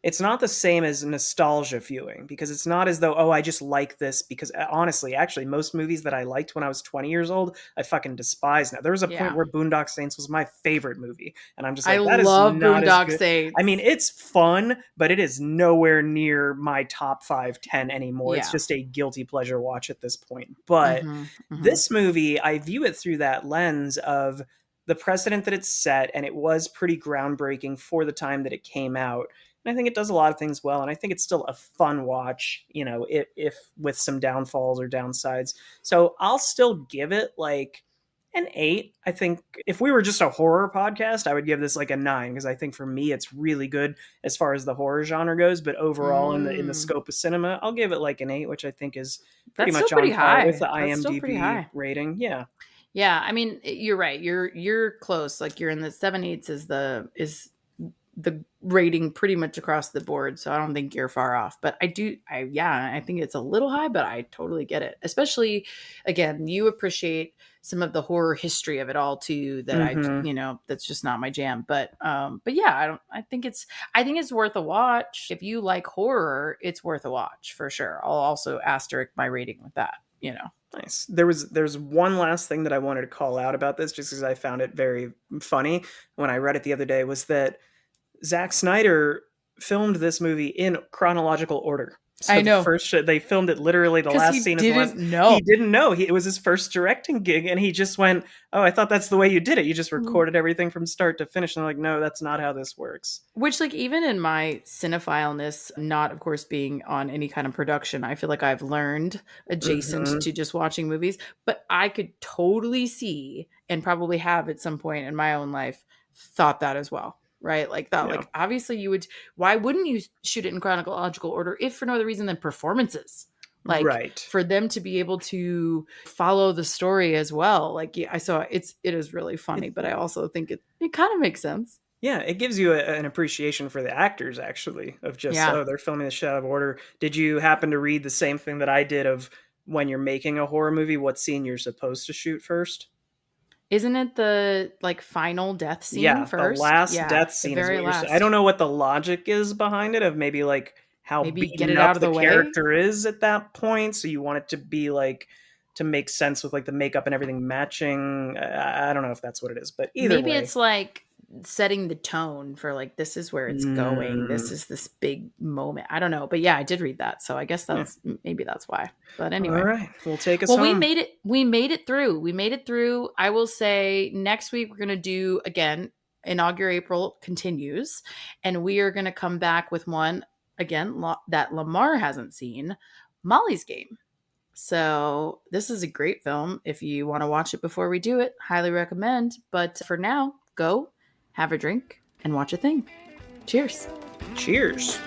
it's not the same as nostalgia viewing because it's not as though, oh, I just like this because honestly, actually, most movies that I liked when I was 20 years old, I fucking despise now. There was a point Yeah. where Boondock Saints was my favorite movie, and I'm just I like, that is love not as Boondock good. I mean, Saints. it's fun, but it is nowhere near my top 5, 10 anymore. It's Yeah. just a guilty pleasure watch at this point. But Mhm. Mhm. this movie, I view it through that lens of the precedent that it's set, and it was pretty groundbreaking for the time that it came out. And I think it does a lot of things well, and I think it's still a fun watch, if with some downfalls or downsides. So I'll still give it like an 8. I think if we were just a horror podcast, I would give this like a 9 because I think for me it's really good as far as the horror genre goes. But overall, in the Mm. scope of cinema, I'll give it like an 8, which I think is pretty That's still much pretty on par with high. the That's still pretty IMDb high. rating. Yeah. Yeah, I mean, you're right. You're close. Like you're in the 7/8 is the rating pretty much across the board. So I don't think you're far off. But I think it's a little high, but I totally get it. Especially again, you appreciate some of the horror history of it all too that Hmm. that's just not my jam. But yeah, I think it's worth a watch. If you like horror, it's worth a watch for sure. I'll also asterisk my rating with that. Nice. There's one last thing that I wanted to call out about this, just because I found it very funny when I read it the other day, was that Zack Snyder filmed this movie in chronological order. I So the know, first they filmed it literally. The because last he scene is the last. didn't know. He didn't know. It was his first directing gig, and he just went, "Oh, I thought that's the way you did it. You just recorded everything from start to finish." And I'm like, "No, that's not how this works." Which, like, even in my cinephileness, not of course being on any kind of production, I feel like I've learned adjacent Hmm. to just watching movies, but I could totally see and probably have at some point in my own life thought that as well. Right? Like that, Yeah. like obviously you would, why wouldn't you shoot it in chronological order if for no other reason than performances? Like Right. for them to be able to follow the story as well. Like yeah, I saw it is really funny, It, but I also think it kind of makes sense. yeah, it gives you an appreciation for the actors, actually, of just, Yeah. oh, they're filming this shit out of order. Did you happen to read the same thing that I did of when you're making a horror movie, what scene you're supposed to shoot first? Isn't it the like final death scene Yeah, the first? last Yeah, death the scene is very what you're. I don't last. know what the logic is behind it, of maybe like how Maybe get beaten it up out of the the way. character is at that point. So you want it to be like to make sense with like the makeup and everything matching. I don't know if that's what it is, but either Maybe way. it's like setting the tone for like this is where it's going. This Mm, is this big moment. I don't know, but yeah, I did read that, so I guess yeah. that's maybe that's why. But All anyway, right, we'll take us well, we home. made it. We made it through. We made it through. I will say next week we're gonna do again. InauguApril continues, and we are gonna come back with one again that Lemar hasn't seen, Molly's Game. So, this is a great film. If you want to watch it before we do it, highly recommend. But for now, go have a drink and watch a thing. Cheers. Cheers.